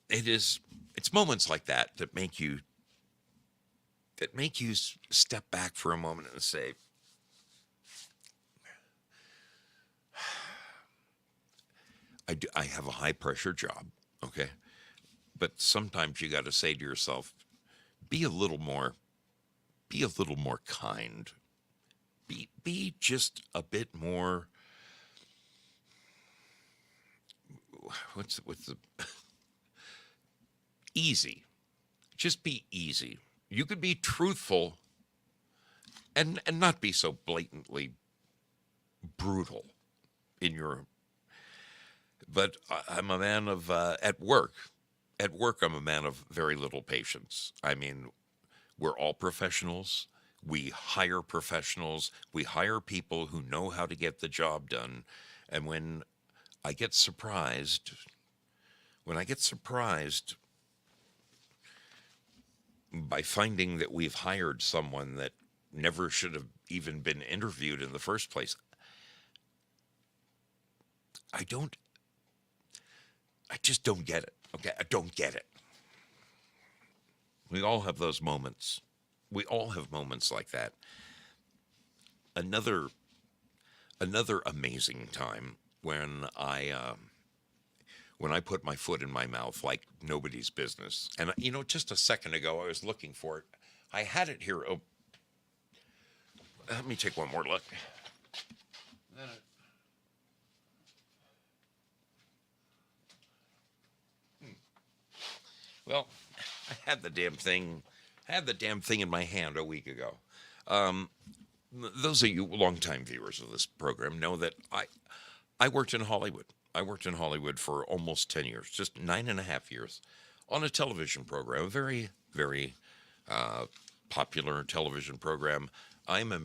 It's moments like that that make you step back for a moment and say, I have a high pressure job. Okay. But sometimes you got to say to yourself, be a little more, be a little more kind. Be just a bit more, what's the easy. Just be easy. You could be truthful and not be so blatantly brutal in your, but I'm a man of at work I'm a man of very little patience. I mean, we're all professionals. We hire professionals. We hire people who know how to get the job done. And I get surprised, when I get surprised by finding that we've hired someone that never should have even been interviewed in the first place, I don't, I just don't get it. Okay, I don't get it. We all have those moments. We all have moments like that. Another another amazing time when I put my foot in my mouth like nobody's business. And just a second ago I was looking for it. I had it here. Oh, let me take one more look. Well, I had the damn thing. Had the damn thing in my hand a week ago. Um, those of you longtime viewers of this program know that I worked in Hollywood. I worked in Hollywood for almost 10 years, just 9.5 years, on a television program, a very, very uh, popular television program. I'm to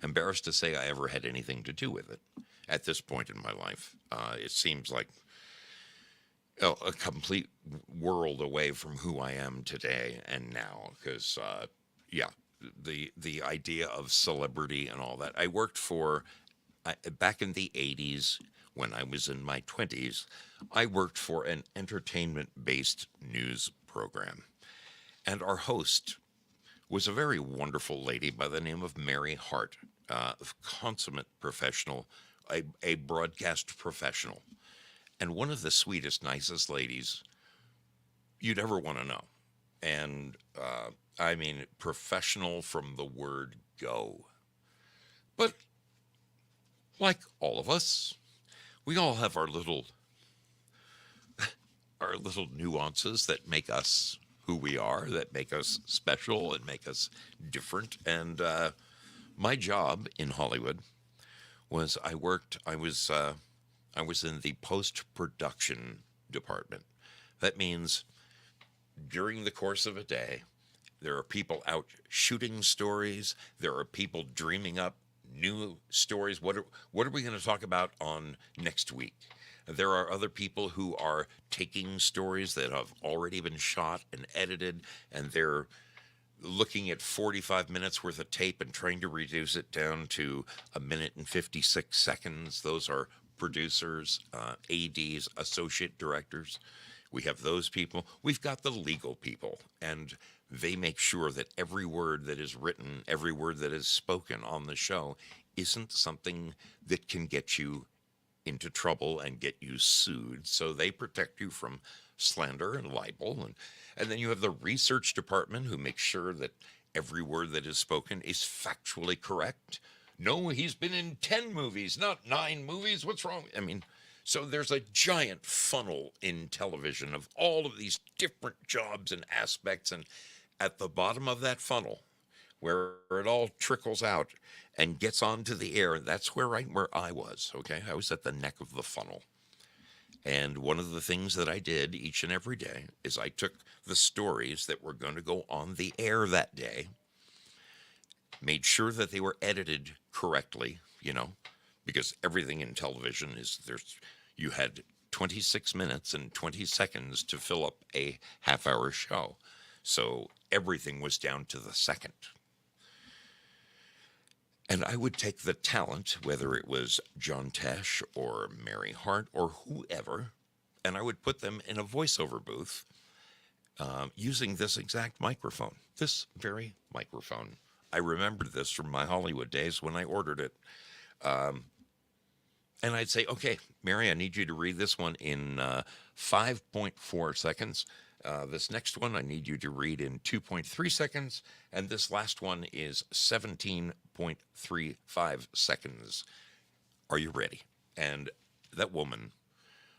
embarrassed to say I ever had anything to do with it at this point in my life. It seems like a complete world away from who I am today and now. Because yeah, the idea of celebrity and all that. I worked for back in the '80s when I was in my 20s. I worked for an entertainment-based news program, and our host was a very wonderful lady by the name of Mary Hart, a consummate professional, a broadcast professional, and one of the sweetest, nicest ladies you'd ever want to know. And I mean, professional from the word go. But like all of us, we all have our little nuances that make us who we are, that make us special and make us different. And my job in Hollywood was I was in the post production department. That means during the course of a day, there are people out shooting stories. There are people dreaming up new stories. What are we going to talk about on next week? There are other people who are taking stories that have already been shot and edited, and they're looking at 45 minutes worth of tape and trying to reduce it down to a minute and 56 seconds. Those are producers, ADs, associate directors. We have those people. We've got the legal people, and they make sure that every word that is written, every word that is spoken on the show isn't something that can get you into trouble and get you sued. So they protect you from slander and libel. And then you have the research department who makes sure that every word that is spoken is factually correct. No, he's been in 10 movies, not 9 movies. What's wrong? I mean, so there's a giant funnel in television of all of these different jobs and aspects. And at the bottom of that funnel, where it all trickles out and gets onto the air, that's where I was. Okay, I was at the neck of the funnel. And one of the things that I did each and every day is I took the stories that were going to go on the air that day, made sure that they were edited correctly, because everything in television you had 26 minutes and 20 seconds to fill up a half-hour show. So everything was down to the second. And I would take the talent, whether it was John Tesh or Mary Hart or whoever, and I would put them in a voiceover booth using this exact microphone, this very microphone. I remembered this from my Hollywood days when I ordered it. And I'd say, okay, Mary, I need you to read this one in 5.4 seconds. This next one, I need you to read in 2.3 seconds. And this last one is 17.35 seconds. Are you ready? And that woman,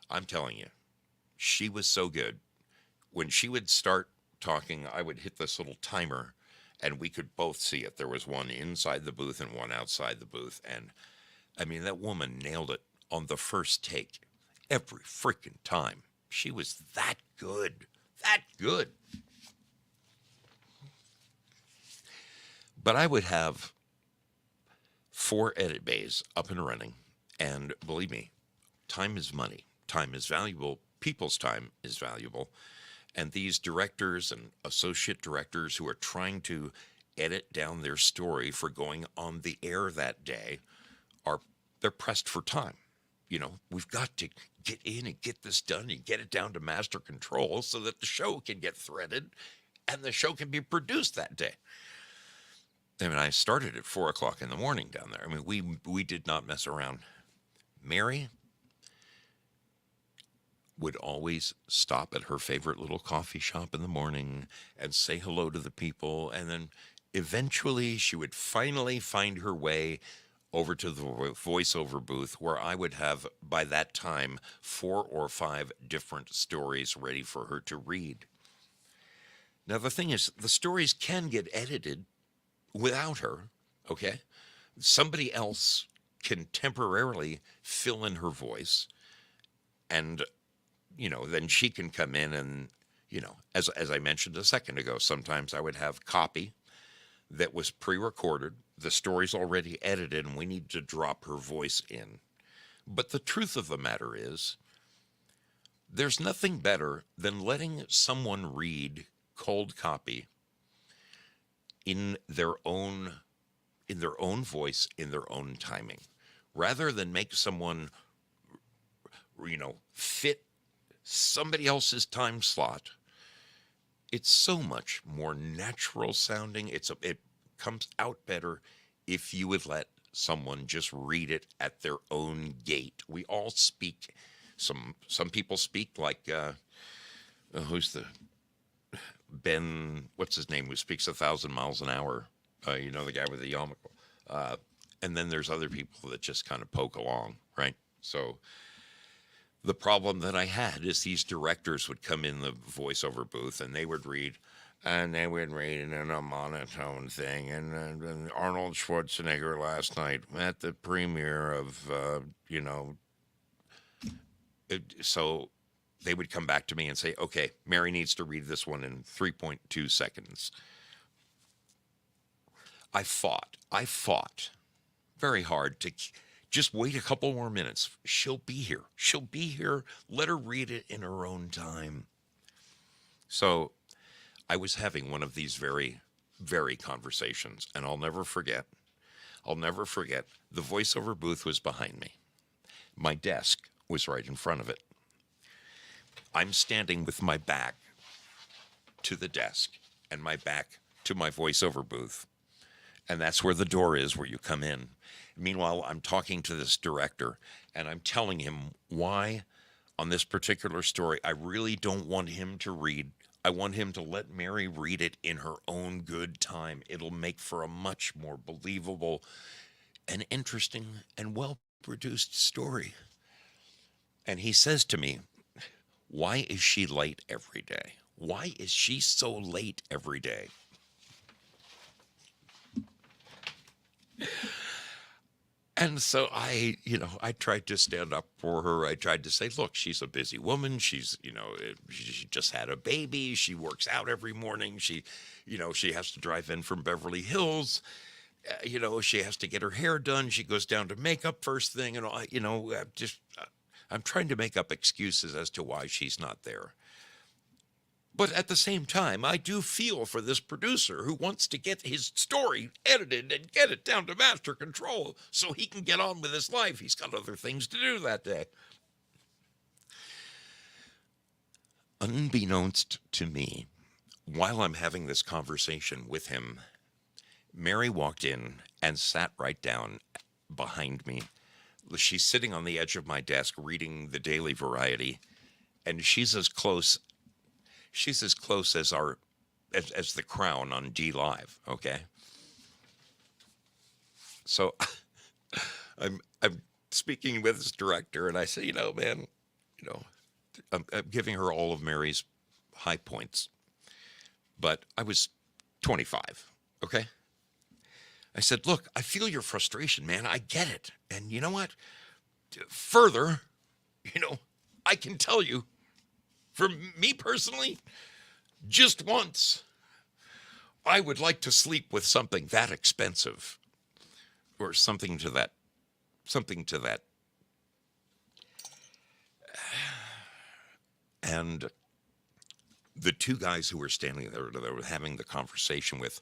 I'm telling you, she was so good. When she would start talking, I would hit this little timer and we could both see it. There was one inside the booth and one outside the booth. And I mean, that woman nailed it on the first take every freaking time. She was that good. That good. But I would have 4 edit bays up and running. And believe me, time is money. Time is valuable. People's time is valuable. And these directors and associate directors who are trying to edit down their story for going on the air that day they're pressed for time. You know, we've got to get in and get this done and get it down to master control so that the show can get threaded and the show can be produced that day. I mean, I started at 4 o'clock in the morning down there. I mean, we did not mess around. Mary would always stop at her favorite little coffee shop in the morning and say hello to the people. And then eventually she would finally find her way over to the voiceover booth where I would have, by that time, 4 or 5 different stories ready for her to read. Now, the thing is, the stories can get edited without her, okay? Somebody else can temporarily fill in her voice and, you know, then she can come in and, you know, as I mentioned a second ago, sometimes I would have copy that was pre-recorded, the story's already edited, and we need to drop her voice in. But the truth of the matter is, there's nothing better than letting someone read cold copy in their own voice, in their own timing, rather than make someone, you know, fit somebody else's time slot. It's so much more natural sounding. It comes out better if you would let someone just read it at their own gait. We all speak. Some people speak like who's the Ben? What's his name? Who speaks 1,000 miles an hour? You know, the guy with the yarmulke. And then there's other people that just kind of poke along, right? So the problem that I had is these directors would come in the voiceover booth and they would read in a monotone thing. And Arnold Schwarzenegger last night at the premiere of, you know, so they would come back to me and say, okay, Mary needs to read this one in 3.2 seconds. I fought very hard to just wait a couple more minutes. She'll be here. She'll be here. Let her read it in her own time. So I was having one of these very, very conversations, and I'll never forget. The voiceover booth was behind me. My desk was right in front of it. I'm standing with my back to the desk and my back to my voiceover booth. And that's where the door is, where you come in. Meanwhile, I'm talking to this director, and I'm telling him why, on this particular story, I really don't want him to read. I want him to let Mary read it in her own good time. It'll make for a much more believable and interesting and well-produced story. And he says to me, why is she late every day? Why is she so late every day? And so I tried to stand up for her. I tried to say, look, she's a busy woman. She's, she just had a baby. She works out every morning. She has to drive in from Beverly Hills. She has to get her hair done. She goes down to makeup first thing. And, I'm trying to make up excuses as to why she's not there. But at the same time, I do feel for this producer who wants to get his story edited and get it down to master control so he can get on with his life. He's got other things to do that day. Unbeknownst to me, while I'm having this conversation with him, Mary walked in and sat right down behind me, she's sitting on the edge of my desk reading the Daily Variety, and she's as close as as the Crown on D Live. Okay, so I'm speaking with this director, and I say, man, you know, I'm giving her all of Mary's high points, but I was 25. Okay, I said, look, I feel your frustration, man. I get it, and you know what? Further, you know, I can tell you, for me personally, just once, I would like to sleep with something that expensive, or something to that. And the two guys who were standing there that I was having the conversation with,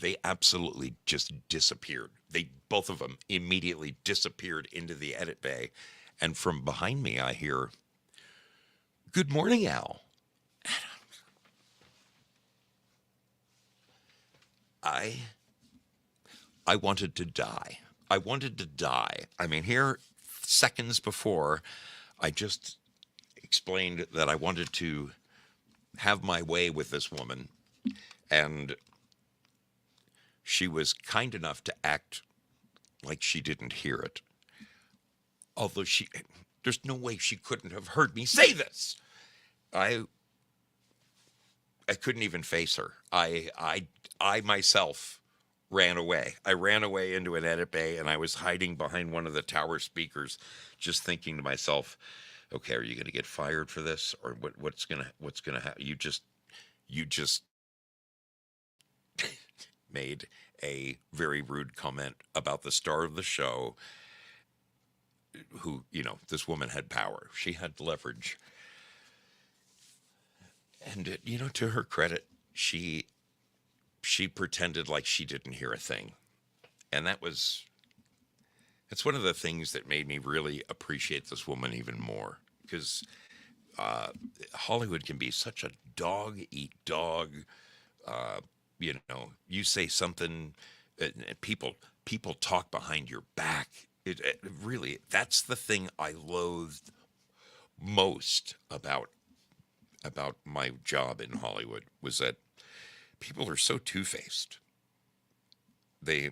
they absolutely just disappeared. They, both of them, immediately disappeared into the edit bay. And from behind me, I hear, "Good morning, Al." I I wanted to die. I wanted to die. I mean, here, seconds before, I just explained that I wanted to have my way with this woman, and she was kind enough to act like she didn't hear it. Although there's no way she couldn't have heard me say this. I I couldn't even face her. I myself ran away. I ran away into an edit bay, and I was hiding behind one of the tower speakers, just thinking to myself, "Okay, are you going to get fired for this, or what's gonna happen?" You just made a very rude comment about the star of the show, who, this woman had power. She had leverage. And, to her credit, she pretended like she didn't hear a thing. And that's one of the things that made me really appreciate this woman even more, because Hollywood can be such a dog eat dog. Uh, you say something, and people talk behind your back. It really, that's the thing I loathed most about my job in Hollywood, was that people are so two-faced. They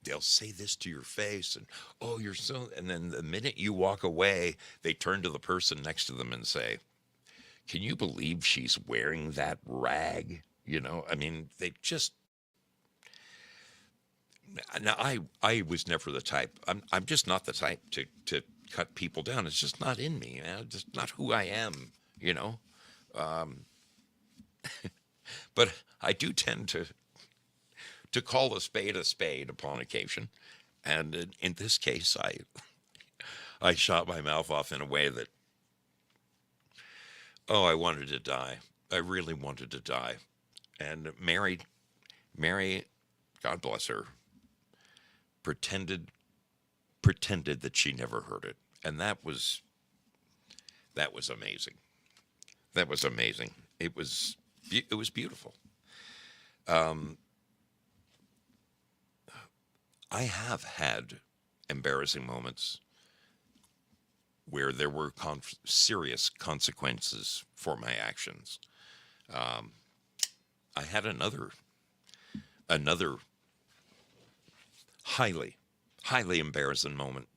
they'll say this to your face, and, "Oh, you're so," and then the minute you walk away, they turn to the person next to them and say, "Can you believe she's wearing that rag?" I mean, they just. Now, I was never the type. I'm just not the type to cut people down. It's just not in me, man. It's just not who I am. You know. Um, but I do tend to call a spade upon occasion, and in this case, I shot my mouth off in a way that, oh, I wanted to die. I really wanted to die. And Mary, God bless her, pretended that she never heard it, and that was amazing. That was amazing. It was beautiful. Um, I have had embarrassing moments where there were serious consequences for my actions. Um, I had another highly highly embarrassing moment,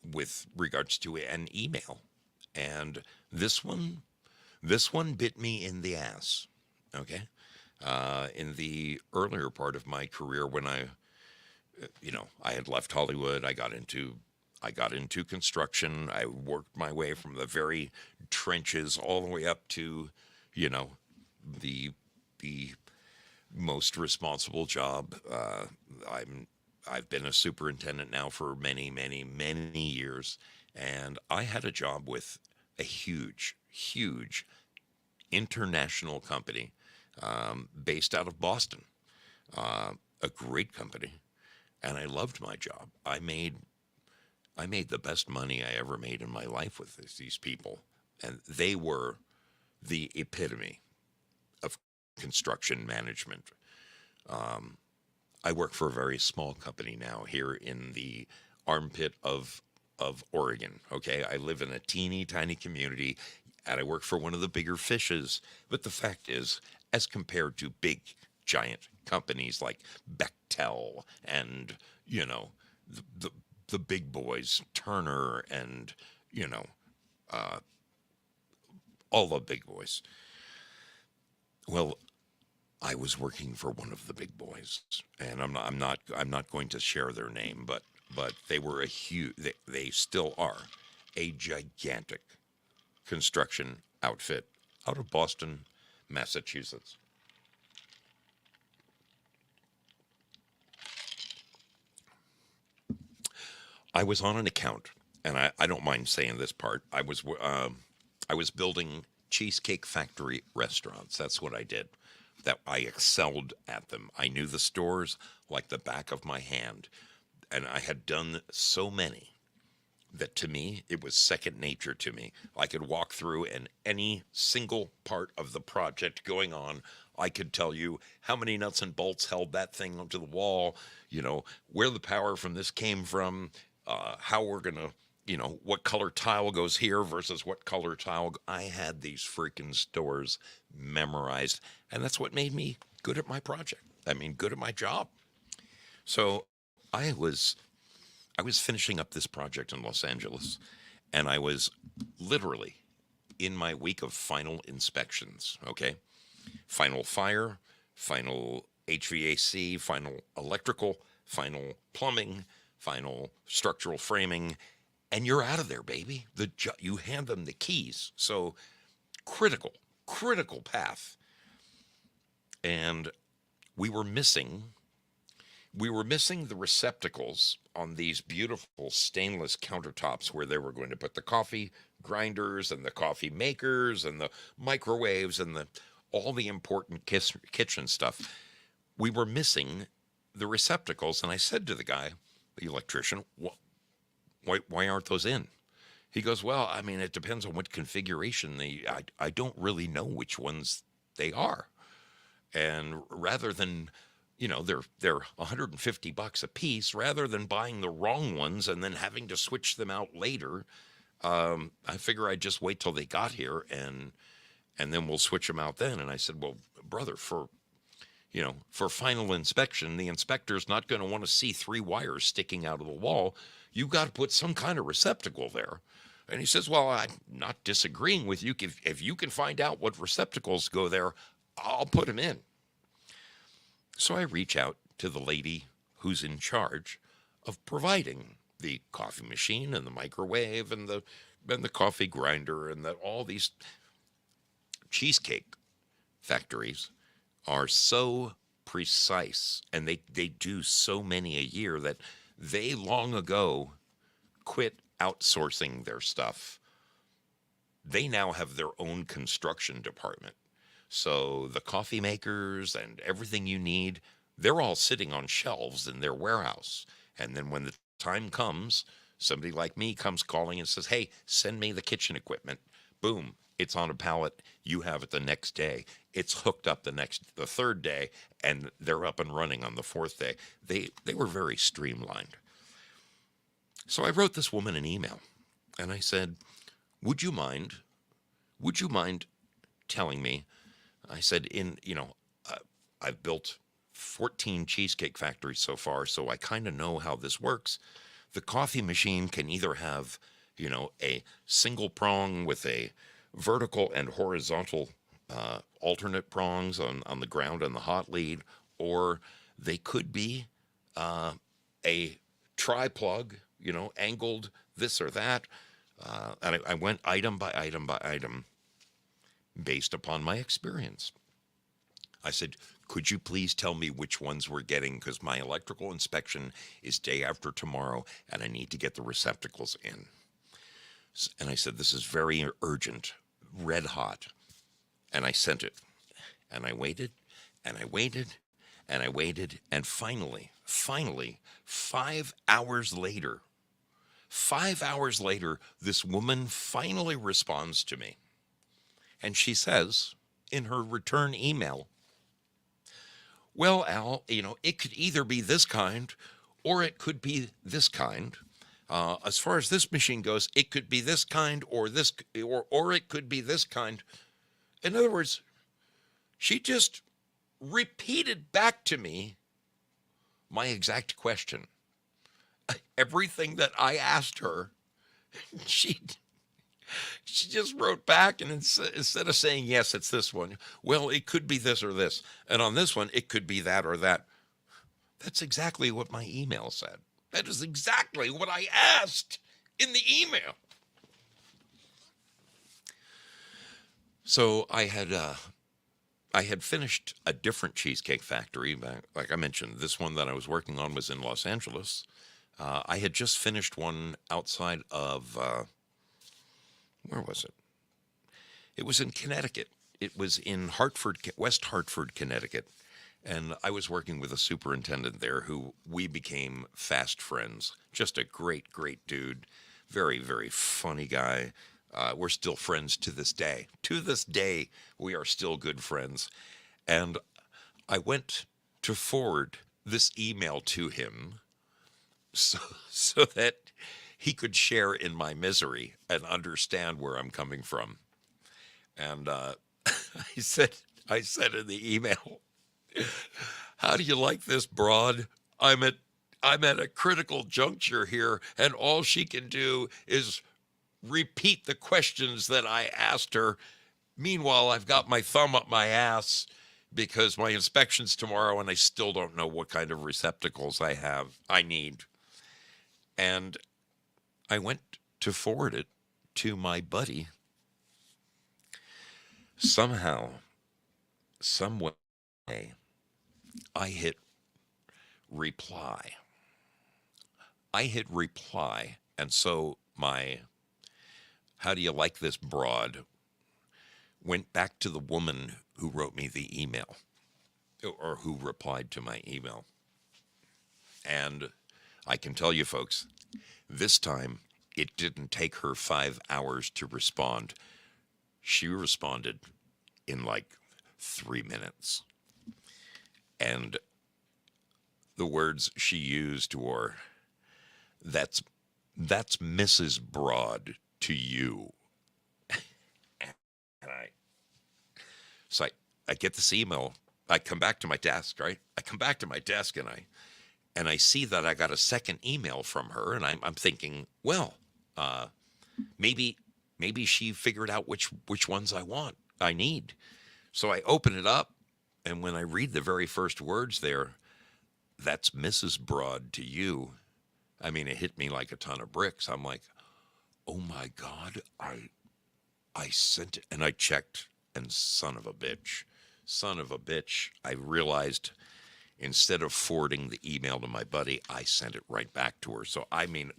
with regards to an email, and this one bit me in the ass. Okay, in the earlier part of my career, when I had left Hollywood. I got into construction. I worked my way from the very trenches all the way up to, you know, the the most responsible job. I've been a superintendent now for many, many, many years, and I had a job with a huge, huge international company, based out of Boston. Uh, a great company, and I loved my job. I made the best money I ever made in my life with these people, and they were the epitome of construction management. Um, I work for a very small company now here in the armpit of Oregon. Okay, I live in a teeny tiny community, and I work for one of the bigger fishes. But the fact is, as compared to big giant companies like Bechtel and you know the the, the big boys, Turner, and you know all the big boys. Well, I was working for one of the big boys, and I'm not going to share their name, but they were a huge. They still are a gigantic construction outfit out of Boston, Massachusetts. I was on an account, and I don't mind saying this part. I was building Cheesecake Factory restaurants. That's what I did. That I excelled at them. I knew the stores like the back of my hand, and I had done so many that to me it was second nature to me. I could walk through and any single part of the project going on, I could tell you how many nuts and bolts held that thing onto the wall, where the power from this came from, how we're gonna, what color tile goes here versus what color tile. I had these freaking stores memorized, and that's what made me good at my project. I mean, good at my job. So I was I was finishing up this project in Los Angeles, and I was literally in my week of final inspections. Okay, final fire, final HVAC, final electrical, final plumbing, final structural framing, and you're out of there, baby. You hand them the keys. So critical, critical path. And we were missing we were missing the receptacles on these beautiful stainless countertops where they were going to put the coffee grinders and the coffee makers and the microwaves and the all the important kitchen stuff. We were missing the receptacles, and I said to the guy, the electrician, why aren't those in? He goes, well, I mean, it depends on what configuration I don't really know which ones they are. And rather than, they're $150 a piece, rather than buying the wrong ones and then having to switch them out later, I figure I'd just wait till they got here and then we'll switch them out then. And I said, well, brother, for final inspection, the inspector's not going to want to see three wires sticking out of the wall. You got to put some kind of receptacle there. And he says, well, I'm not disagreeing with you. If you can find out what receptacles go there, I'll put them in. So I reach out to the lady who's in charge of providing the coffee machine and the microwave and the coffee grinder and all these cheesecake factories are so precise, and they do so many a year that they long ago quit outsourcing their stuff. They now have their own construction department. So the coffee makers and everything you need, they're all sitting on shelves in their warehouse. And then when the time comes, somebody like me comes calling and says, hey, send me the kitchen equipment. Boom, it's on a pallet. You have it the next day. It's hooked up the third day, and they're up and running on the fourth day. They were very streamlined. So I wrote this woman an email, and I said, would you mind telling me? I said, I've built 14 cheesecake factories so far, so I kind of know how this works. The coffee machine can either have, a single prong with a vertical and horizontal alternate prongs on the ground and the hot lead, or they could be a tri-plug, angled this or that. And I went item by item by item based upon my experience. I said, could you please tell me which ones we're getting? Because my electrical inspection is day after tomorrow, and I need to get the receptacles in. And I said, this is very urgent, red hot. And I sent it. And I waited, and I waited, and I waited, and finally, 5 hours later, this woman finally responds to me. And she says in her return email, well, Al, it could either be this kind or it could be this kind. As far as this machine goes, it could be this kind or this, or it could be this kind. In other words, she just repeated back to me my exact question. Everything that I asked her, she she just wrote back, and instead of saying yes, it's this one. Well, it could be this or this, and on this one, it could be that or that. That's exactly what my email said. That is exactly what I asked in the email. So I had finished a different cheesecake factory. Like I mentioned, this one that I was working on was in Los Angeles. I had just finished one outside of, where was it? It was in Connecticut. It was in Hartford, West Hartford, Connecticut. And I was working with a superintendent there who we became fast friends. Just a great, great dude. Very, very funny guy. We're still friends to this day. To this day, we are still good friends. And I went to forward this email to him so that he could share in my misery and understand where I'm coming from. And I said in the email, "How do you like this, broad? I'm at a critical juncture here, and all she can do is repeat the questions that I asked her. Meanwhile, I've got my thumb up my ass because my inspection's tomorrow, and I still don't know what kind of receptacles I need." And I went to forward it to my buddy. Somehow, some way, I hit reply. And so my "How do you like this, broad?" went back to the woman who wrote me the email, or who replied to my email. And I can tell you, folks, this time it didn't take her 5 hours to respond. She responded in like 3 minutes. And the words she used were, that's Mrs. Broad to you. And I get this email. I come back to my desk, right? I come back to my desk, and I see that I got a second email from her, and I'm thinking, well, maybe she figured out which ones I need. So I open it up, and when I read the very first words there, "That's Mrs. Broad to you," I mean, it hit me like a ton of bricks. I'm like, oh my God, I sent it, and I checked, and son of a bitch, I realized instead of forwarding the email to my buddy, I sent it right back to her. So, I mean,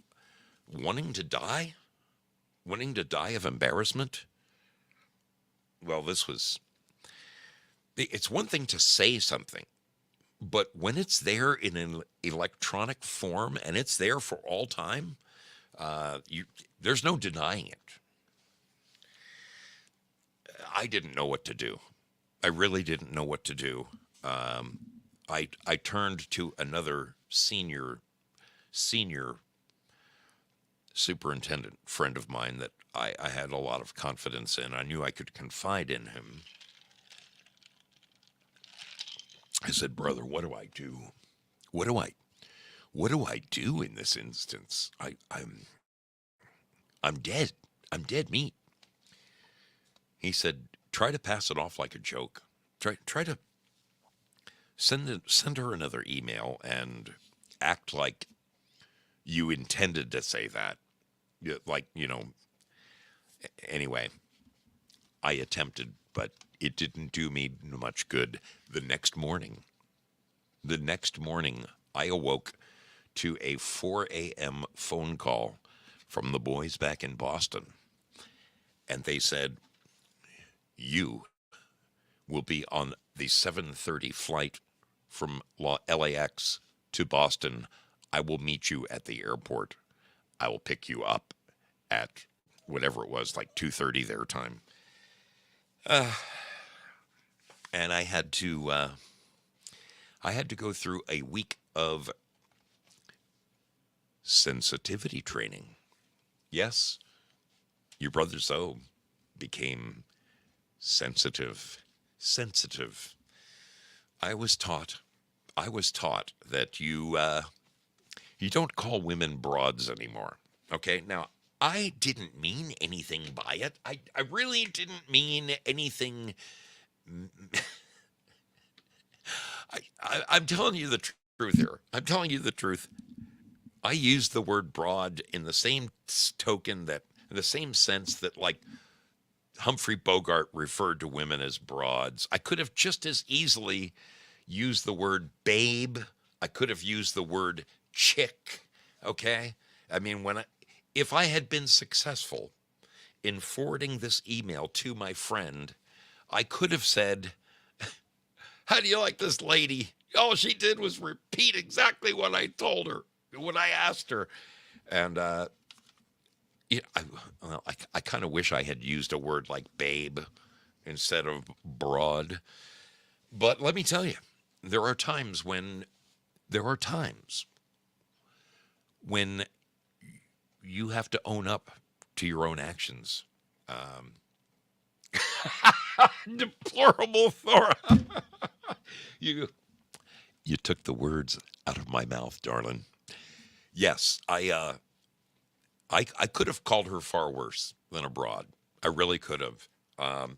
wanting to die of embarrassment. Well, it's one thing to say something, but when it's there in an electronic form and it's there for all time, there's no denying it. I didn't know what to do. I really didn't know what to do. I turned to another senior superintendent friend of mine that I had a lot of confidence in. I knew I could confide in him. I said, "Brother, what do I do? What do I do in this instance? I'm dead. I'm dead meat." He said, "Try to pass it off like a joke. Try to send her another email and act like you intended to say that. Like, anyway, I attempted, but it didn't do me much good. The next morning, I awoke to a 4 a.m. phone call from the boys back in Boston. And they said, "You will be on the 7:30 flight from LAX to Boston. I will meet you at the airport. I will pick you up at whatever it was, like 2:30 their time." And I had to go through a week of sensitivity training. Yes, your brother Zoe became sensitive. Sensitive. I was taught. I was taught that you don't call women broads anymore. Okay, now I didn't mean anything by it. I really didn't mean anything. I'm telling you the truth here. I'm telling you the truth. I use the word broad in the same token that, in the same sense that, like, Humphrey Bogart referred to women as broads. I could have just as easily used the word babe. I could have used the word chick. Okay? I mean, if I had been successful in forwarding this email to my friend, I could have said, "How do you like this lady?" All she did was repeat exactly what I told her, what I asked her. And yeah, I kind of wish I had used a word like babe instead of broad. But let me tell you, there are times when there are times when you have to own up to your own actions. Um, Deplorable Thora. you you took the words out of my mouth, darling. Yes, I could have called her far worse than a broad. I really could have. Um,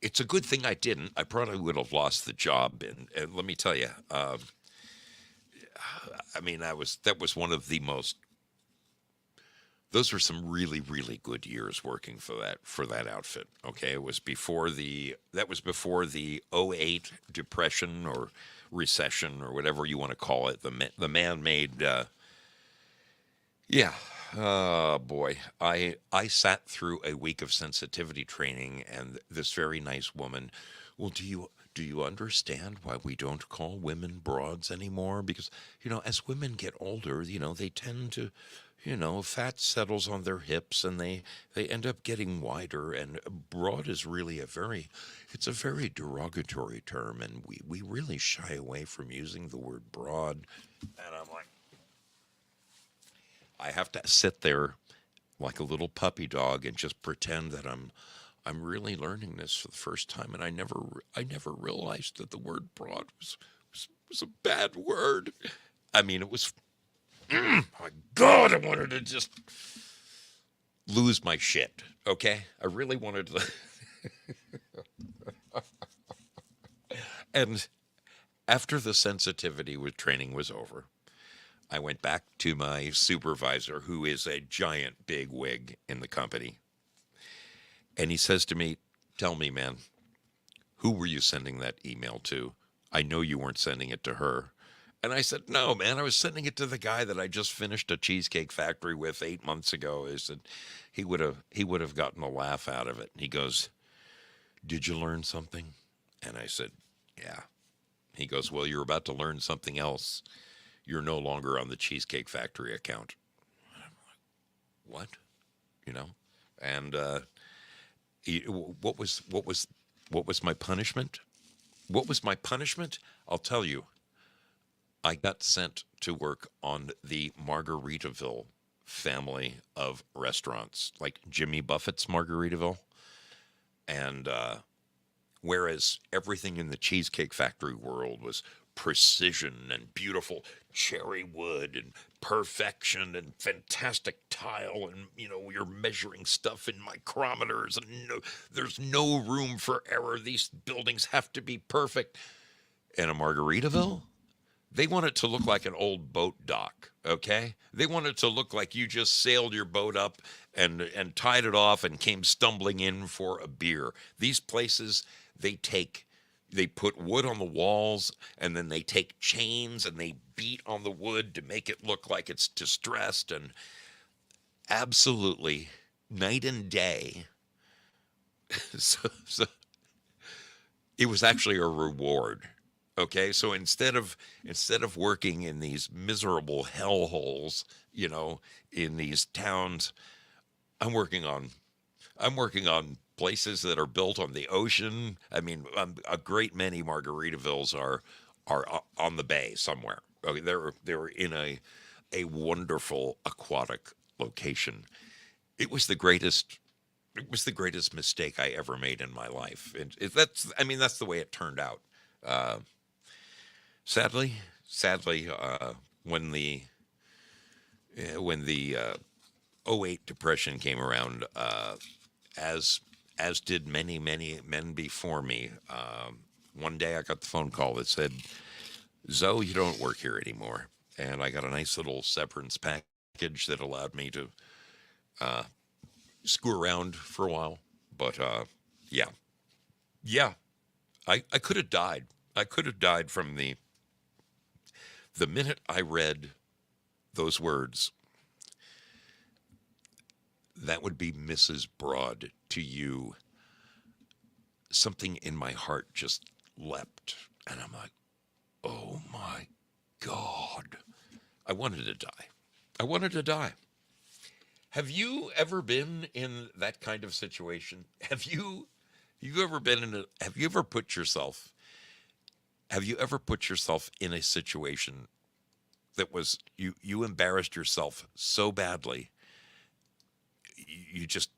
it's a good thing I didn't. I probably would have lost the job. And let me tell you, I mean, that was one of the most. Those were some really really good years working for that outfit. Okay, it was before the '08 depression or recession or whatever you want to call it. The man made. Yeah. Oh boy. I sat through a week of sensitivity training, and this very nice woman, "Well, do you understand why we don't call women broads anymore? Because, as women get older, they tend to, fat settles on their hips and they end up getting wider, and broad is really it's a very derogatory term, and we really shy away from using the word broad." And I'm like, I have to sit there like a little puppy dog and just pretend that I'm really learning this for the first time, and I never realized that the word broad was a bad word. I mean, it was. My God, I wanted to just lose my shit. Okay, I really wanted to. And after the sensitivity with training was over, I went back to my supervisor, who is a giant big wig in the company. And he says to me, "Tell me, man, who were you sending that email to? I know you weren't sending it to her." And I said, "No, man, I was sending it to the guy that I just finished a Cheesecake Factory with 8 months ago." I said, he would have gotten a laugh out of it. He goes, "Did you learn something?" And I said, "Yeah." He goes, "Well, you're about to learn something else. You're no longer on the Cheesecake Factory account." What? You know? And what was my punishment? What was my punishment? I'll tell you. I got sent to work on the Margaritaville family of restaurants, like Jimmy Buffett's Margaritaville. And whereas everything in the Cheesecake Factory world was precision and beautiful cherry wood and perfection and fantastic tile, and you're measuring stuff in micrometers, and there's no room for error. These buildings have to be perfect. And a Margaritaville, they want it to look like an old boat dock, okay? They want it to look like you just sailed your boat up and tied it off and came stumbling in for a beer. These places, they put wood on the walls, and then they take chains and they beat on the wood to make it look like it's distressed, and absolutely night and day. So it was actually a reward. Okay, so instead of working in these miserable hellholes, in these towns, I'm working on I'm working on places that are built on the ocean. I mean, a great many Margaritavilles are on the bay somewhere. Okay, they're in a wonderful aquatic location. It was the greatest. It was the greatest mistake I ever made in my life. And I mean, that's the way it turned out. Uh, sadly, when the '08 depression came around, as as did many men before me. One day I got the phone call that said, "Zoe, you don't work here anymore," and I got a nice little severance package that allowed me to uh, screw around for a while. But yeah, yeah, I could have died. I could have died from the minute I read those words. That would be Mrs. Broad to you. Something in my heart just leapt, and I'm like, oh my God. I wanted to die. I wanted to die. Have you ever been in that kind of situation? You ever been in a have you ever put yourself in a situation that was you embarrassed yourself so badly you just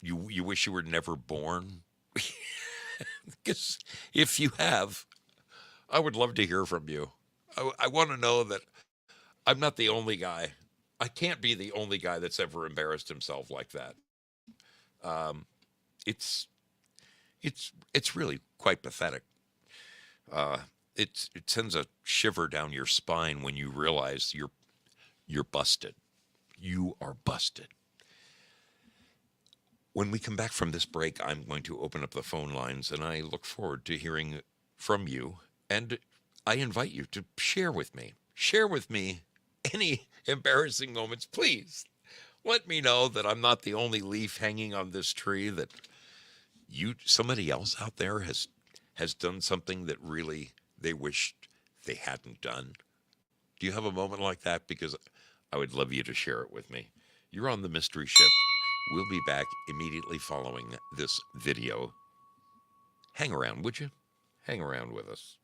you wish you were never born? Because if you have, I would love to hear from you. I want to know that I'm not the only guy. I can't be the only guy that's ever embarrassed himself like that. Um, it's it's really quite pathetic. Uh, it sends a shiver down your spine when you realize you're busted. You are busted. When we come back from this break, I'm going to open up the phone lines, and I look forward to hearing from you. And I invite you to share with me. Share with me any embarrassing moments, please. Let me know that I'm not the only leaf hanging on this tree, that somebody else out there has done something that really they wished they hadn't done. Do you have a moment like that? Because I would love you to share it with me. You're on the mystery ship. We'll be back immediately following this video. Hang around, would you? Hang around with us.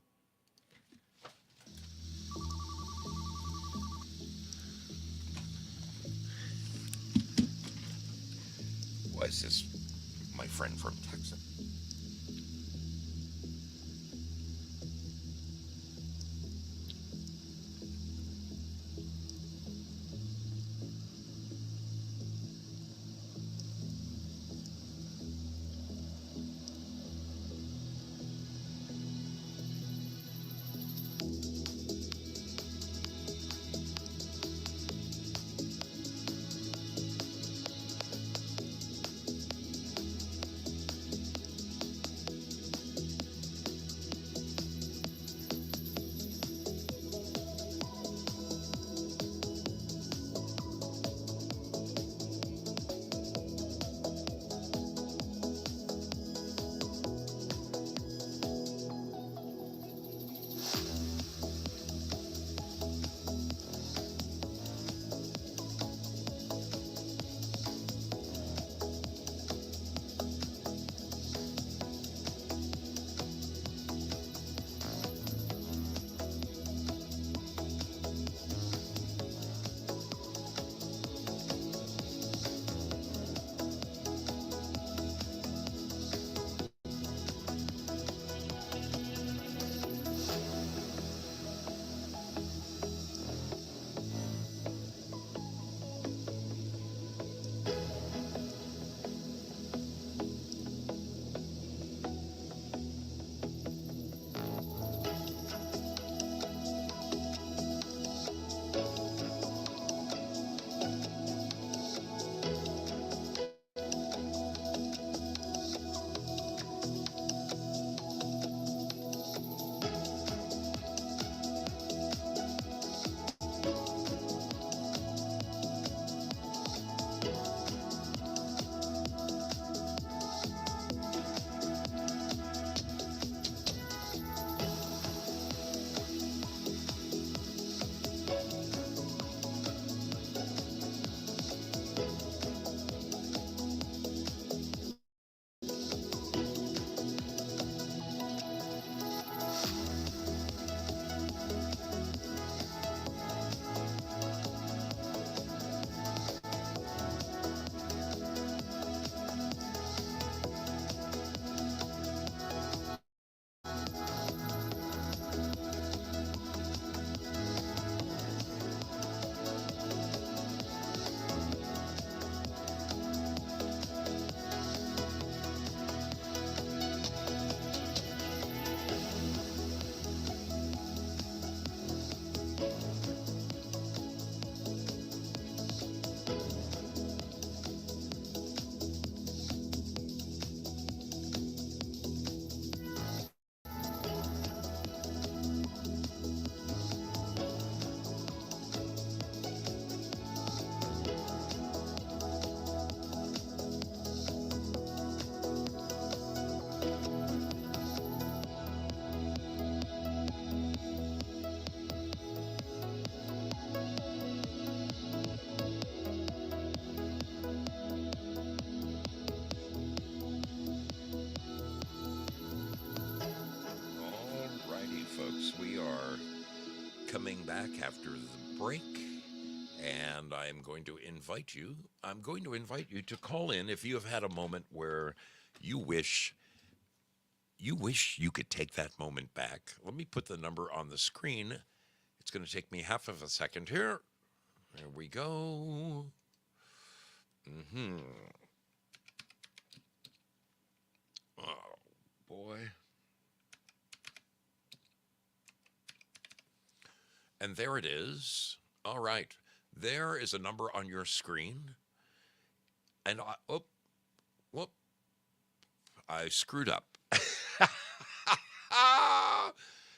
Why is this my friend from Texas? back after the break, and I'm going to invite you. I'm going to invite you to call in if you have had a moment where you wish you could take that moment back. Let me put the number on the screen. It's going to take me half of a second here. There we go. Mm-hmm. Oh, boy. And there it is. All right. There is a number on your screen. And whoop, I screwed up.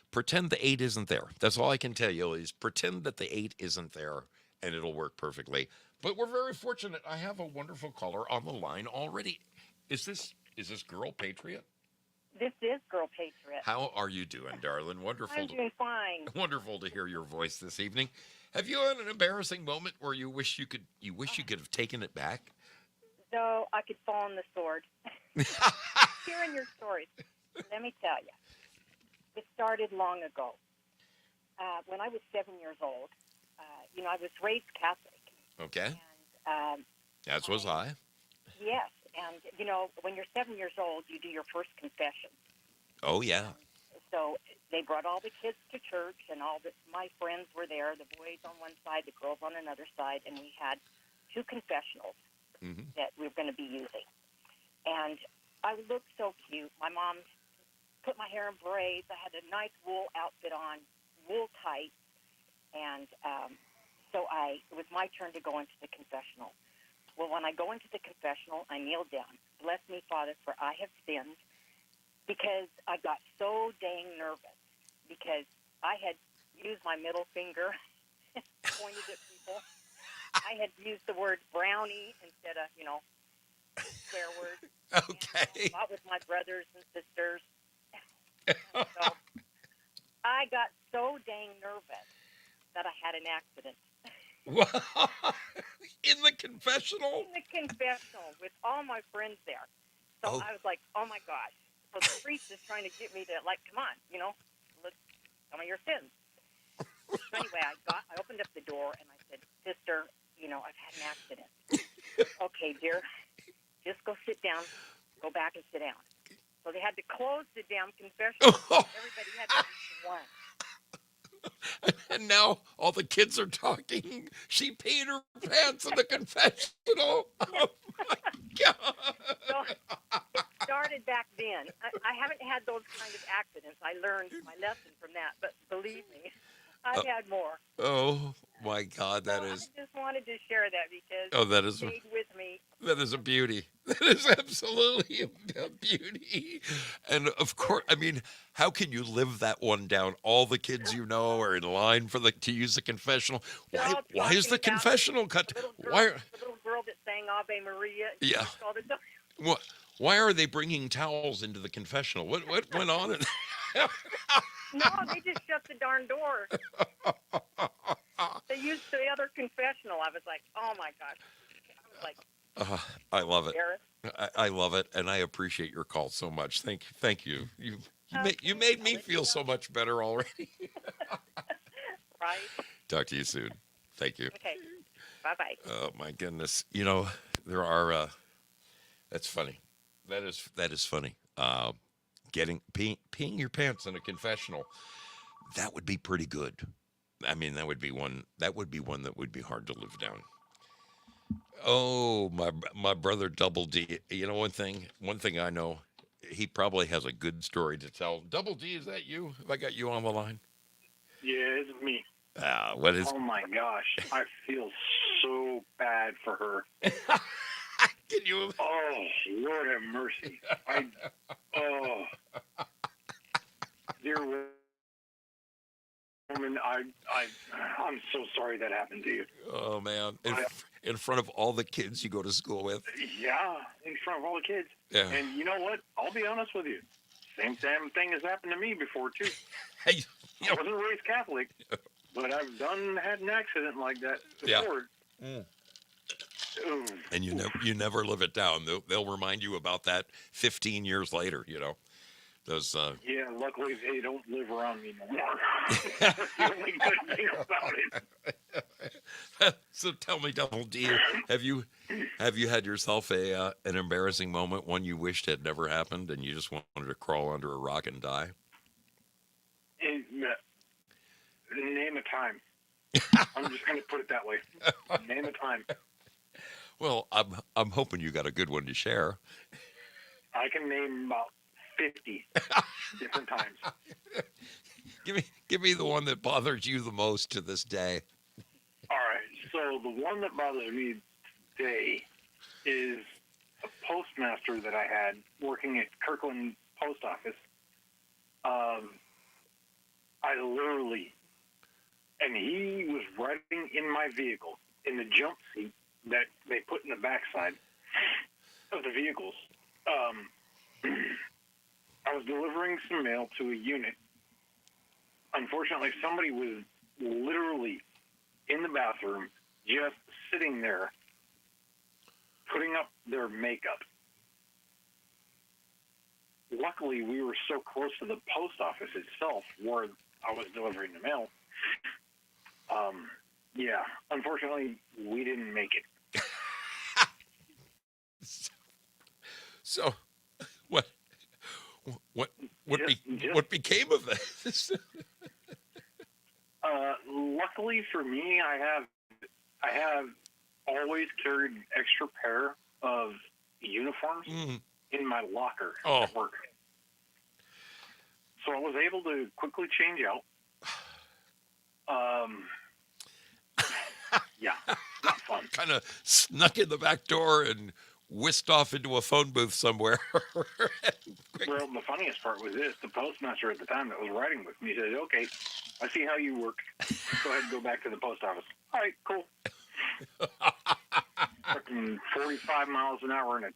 Pretend the 8 isn't there. That's all I can tell you is pretend that the 8 isn't there and it'll work perfectly. But we're very fortunate. I have a wonderful caller on the line already. Is this Girl Patriot? This is Girl Patriot. How are you doing, darling? Wonderful. I'm doing fine. Wonderful to hear your voice this evening. Have you had an embarrassing moment where you wish you could have taken it back? So I could fall on the sword. Hearing your stories, let me tell you, it started long ago. When I was 7 years old, I was raised Catholic. Okay. And As was I. yes, and when you're 7 years old, you do your first confession. Oh yeah. So they brought all the kids to church, and my friends were there. The boys on one side, the girls on another side, and we had 2 confessionals that we were going to be using. And I looked so cute. My mom put my hair in braids. I had a nice wool outfit on, wool tights, and so it was my turn to go into the confessional. Well, when I go into the confessional, I kneel down. Bless me, Father, for I have sinned, because I got so dang nervous because I had used my middle finger, pointed at people. I had used the word brownie instead of, swear words. Okay. And I fought with my brothers and sisters. So I got so dang nervous that I had an accident. In the confessional? In the confessional with all my friends there. So I was like, oh my gosh. So the priest is trying to get me to, come on, let's tell me your sins. So anyway, I opened up the door and I said, Sister, I've had an accident. Okay, dear, just go sit down. Go back and sit down. So they had to close the damn confessional. Everybody had to each one. And now all the kids are talking. She peed her pants in the confessional. Oh my God. So it started back then. I haven't had those kind of accidents. I learned my lesson from that. But believe me, I've had more. Oh my God, that is. I just wanted to share that because that is. it stayed with me. That is a beauty. That is absolutely a beauty. And of course, I mean, how can you live that one down? All the kids are in line to use the confessional. Why is the confessional cut? The Why? little girl that sang Ave Maria. Yeah. All the time. What? Why are they bringing towels into the confessional? What went on? No, they just shut the darn door. They used the other confessional. I was like, oh my gosh. I was like, I love it. I love it, and I appreciate your call so much. Thank you. You made me feel so much better already. Right. Talk to you soon. Thank you. Okay. Bye-bye. Oh my goodness. There are. That's funny. That is funny. Peeing your pants in a confessional. That would be pretty good. I mean, that would be one that would be hard to live down. Oh, my brother Double D. One thing I know, he probably has a good story to tell. Double D, is that you? Have I got you on the line? Yeah, it's me. What is? Oh my gosh, I feel so bad for her. Can you? Oh, Lord have mercy. Dear woman, I'm so sorry that happened to you. Oh man, in front of all the kids you go to school with. Yeah, in front of all the kids. Yeah. And you know what? I'll be honest with you. Same damn thing has happened to me before too. Hey, I wasn't raised Catholic, but I've had an accident like that before. Yeah. And you never live it down. They'll remind you about that 15 years later. Those. Yeah, luckily they don't live around me no more. That's the only good thing about it. So tell me, Double D, have you had yourself an embarrassing moment, one you wished had never happened, and you just wanted to crawl under a rock and die? Name a time. I'm just going to put it that way. Name a time. Well, I'm hoping you got a good one to share. I can name about 50 different times. Give me the one that bothers you the most to this day. All right. So the one that bothers me today is a postmaster that I had working at Kirkland Post Office. I literally, and he was riding in my vehicle in the jump seat that they put in the backside of the vehicles. I was delivering some mail to a unit. Unfortunately, somebody was literally in the bathroom, just sitting there, putting up their makeup. Luckily, we were so close to the post office itself where I was delivering the mail. Yeah, unfortunately, we didn't make it. So, what what became of this? Luckily for me, I have always carried an extra pair of uniforms in my locker at work. So I was able to quickly change out. Yeah, not fun. Kind of snuck in the back door and whisked off into a phone booth somewhere. Well, the funniest part was this. The postmaster at the time that was riding with me said, "Okay, I see how you work. Go ahead and go back to the post office." All right, cool. Fucking 45 miles an hour and a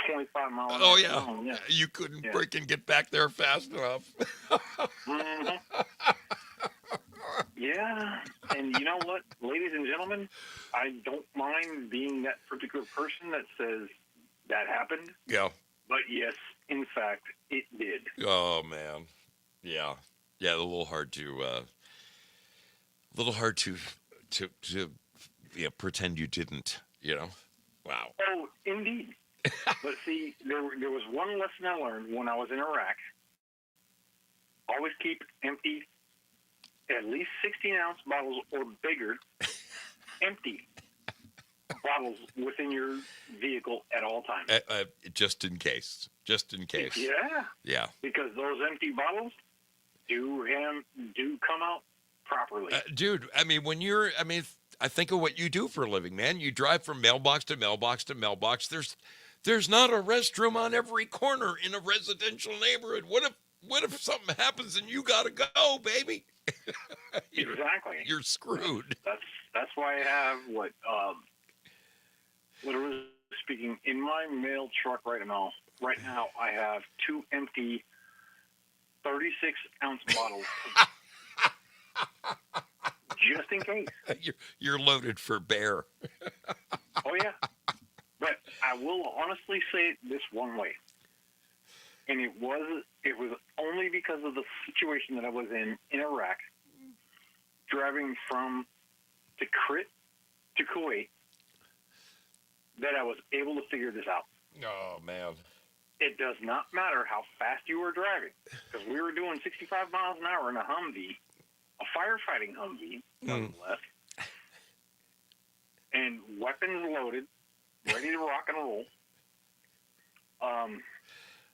25 mile an hour. Oh, yeah. You couldn't break and get back there fast enough. Mm-hmm. Yeah, and you know what, ladies and gentlemen, I don't mind being that particular person that says that happened. Yeah. But yes, in fact, it did. Oh, man. Yeah. Yeah, a little hard to pretend you didn't, Wow. Oh, indeed. But see, there was one lesson I learned when I was in Iraq. Always keep empty, at least 16-ounce bottles or bigger, empty bottles within your vehicle at all times. Just in case. Yeah. Yeah. Because those empty bottles do come out properly. Dude, I mean, I think of what you do for a living, man. You drive from mailbox to mailbox to mailbox. There's not a restroom on every corner in a residential neighborhood. What if something happens and you gotta go, baby? Exactly. You're screwed. That's why I have literally speaking, in my mail truck right now. Right now, I have 2 empty 36-ounce bottles, just in case. You're loaded for bear. Oh yeah, but I will honestly say it this one way, and it was only because of the situation that I was in Iraq, driving from Tikrit to Kuwait, that I was able to figure this out. Oh, man. It does not matter how fast you were driving, because we were doing 65 miles an hour in a Humvee, a firefighting Humvee, nonetheless, and weapons loaded, ready to rock and roll.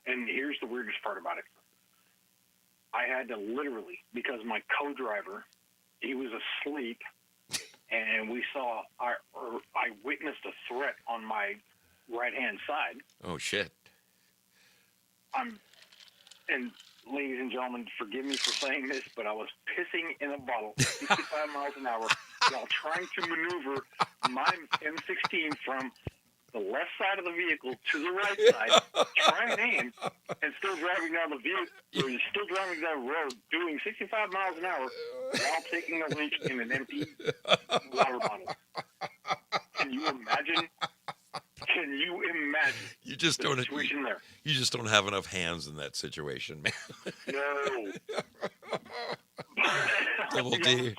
And here's the weirdest part about it. I had to literally, because my co-driver, he was asleep, and I witnessed a threat on my right-hand side. Oh, shit. And ladies and gentlemen, forgive me for saying this, but I was pissing in a bottle, 65 miles an hour, while trying to maneuver my M16 from the left side of the vehicle to the right side, trying to aim, and still driving down the road, doing 65 miles an hour while taking a leak in an empty water bottle. Can you imagine? just don't. situation there. You just don't have enough hands in that situation, man. No. Double D.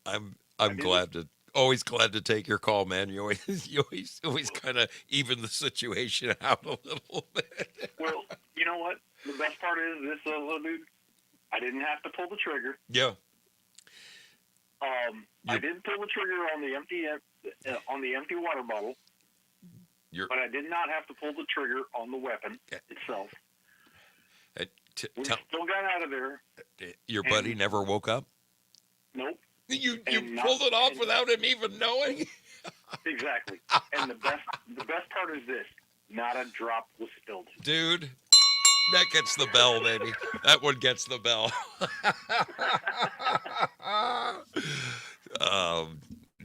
I'm I didn't- glad to. Always glad to take your call, man. You always kind of even the situation out a little bit. Well, you know what? The best part is this little dude. I didn't have to pull the trigger. Yeah. I did pull the trigger on the empty water bottle, but I did not have to pull the trigger on the weapon itself. We still got out of there. Your buddy never woke up? Nope. You And pulled it off without him even knowing? Exactly. And the best part is this: not a drop was spilled. Dude, that gets the bell, baby. That one gets the bell.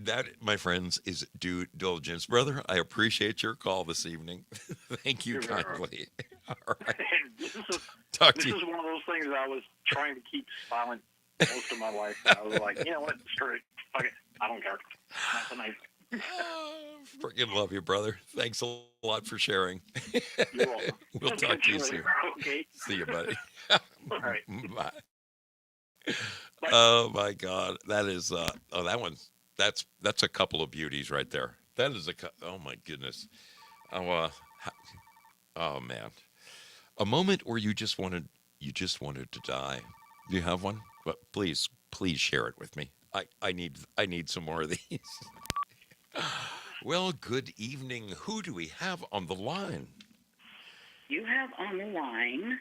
That, my friends, is due diligence. Brother, I appreciate your call this evening. Thank you kindly. All right. And this is one of those things that I was trying to keep silent most of my life. I was like, you know what? Screw it. Fuck it. I don't care. Not tonight. Freaking love you, brother. Thanks a lot for sharing. You're welcome. We'll talk to you soon. Okay. See you, buddy. All right. Bye. Oh my God, that is that one. That's a couple of beauties right there. That is oh my goodness. Oh man, a moment where you just wanted to die. Do you have one? But please share it with me. I need some more of these. Well, good evening. Who do we have on the line? You have on the line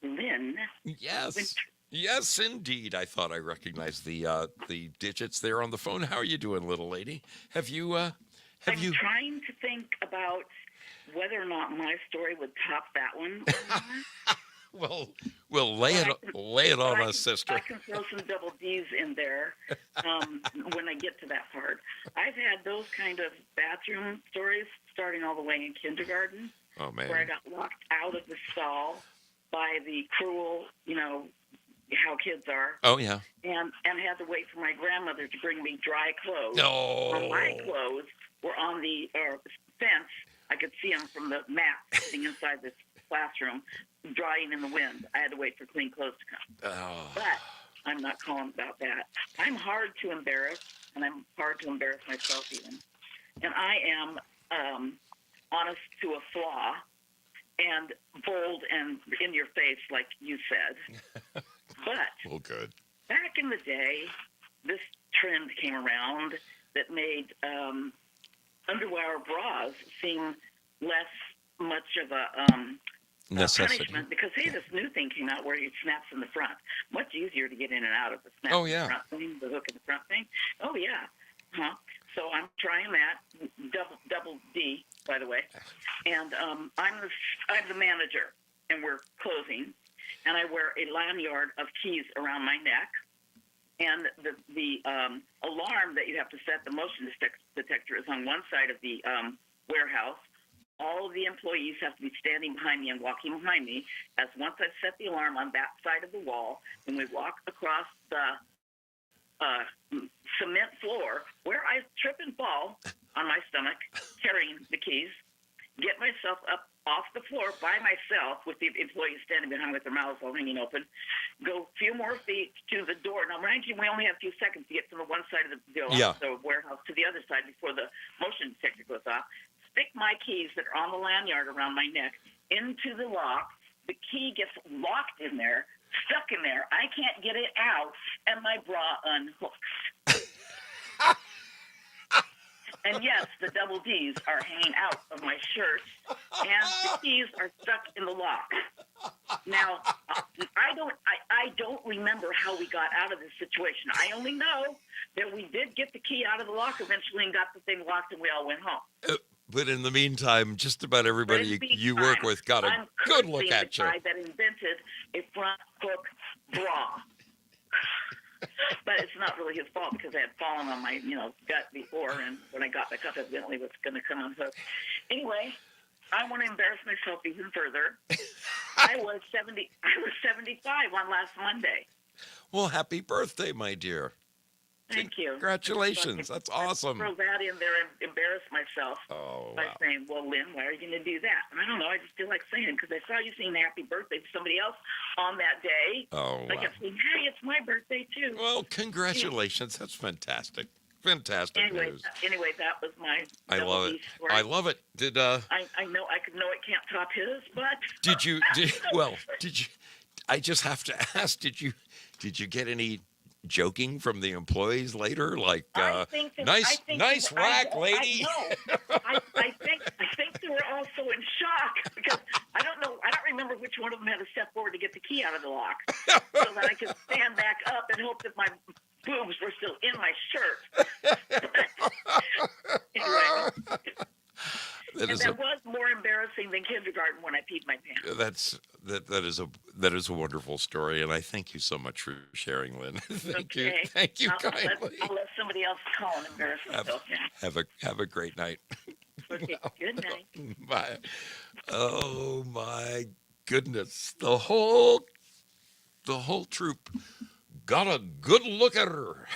Lynn. Yes. Yes, indeed. I thought I recognized the digits there on the phone. How are you doing, little lady? I'm trying to think about whether or not my story would top that one. Well, lay it on us, sister. I can throw some double D's in there when I get to that part. I've had those kind of bathroom stories starting all the way in kindergarten. Oh man. Where I got locked out of the stall by the cruel, how kids are. Oh yeah. And had to wait for my grandmother to bring me dry clothes. No. Well, my clothes were on the fence. I could see them from the mat sitting inside this classroom, drying in the wind. I had to wait for clean clothes to come. Oh. But I'm not calling about that. I'm hard to embarrass, and I'm hard to embarrass myself even. And I am honest to a flaw and bold and in your face, like you said. But well, good. Back in the day, this trend came around that made underwire bras seem less much of a necessity. Punishment because, hey, this new thing came out where it snaps in the front. Much easier to get in and out of the snap in the front thing, the hook in the front thing. Oh, yeah. Huh? So I'm trying that. Double D, by the way. And I'm the manager, and we're closing. And I wear a lanyard of keys around my neck. And the alarm that you have to set, the motion detector, is on one side of the warehouse. All of the employees have to be standing behind me and walking behind me, as once I've set the alarm on that side of the wall, and we walk across the cement floor where I trip and fall on my stomach, carrying the keys, get myself up off the floor by myself with the employees standing behind with their mouths all hanging open, go a few more feet to the door. Now, mind you, we only have a few seconds to get from the one side of the warehouse to the other side before the motion detector goes off. Stick my keys that are on the lanyard around my neck into the lock. The key gets locked in there, stuck in there. I can't get it out, and my bra unhooks. And yes, the double D's are hanging out of my shirt, and the keys are stuck in the lock. Now, I don't remember how we got out of this situation. I only know that we did get the key out of the lock eventually and got the thing locked, and we all went home. But in the meantime, just about everybody you work with got a good look at you. I'm the guy that invented a front hook bra. But it's not really his fault because I had fallen on my, gut before, and when I got back up, evidently it was going to come unhooked. Anyway, I want to embarrass myself even further. I was 75 on last Monday. Well, happy birthday, my dear. Thank you. Congratulations. That's awesome. Throw that in there and embarrass myself Oh, by wow. saying, well, Lynn, why are you going to do that? And I don't know. I just feel like saying it because I saw you sing happy birthday to somebody else on that day. Oh, Like wow. I'm saying, hey, it's my birthday, too. Well, congratulations. That's fantastic. Fantastic news. Anyway, that was my I double love D it. story. I love it. I know it can't top his, but Did you I just have to ask, did you get any joking from the employees later? Like, I think nice rack, lady. I think they were also in shock because I don't remember which one of them had to step forward to get the key out of the lock so that I could stand back up and hope that my boobs were still in my shirt. Anyway. That was more embarrassing than kindergarten when I peed my pants. That is a wonderful story, and I thank you so much for sharing, Lynn. Thank you kindly. I'll let somebody else call and embarrass myself. Have a great night. Okay, good night. Bye. Oh my goodness, the whole troop got a good look at her.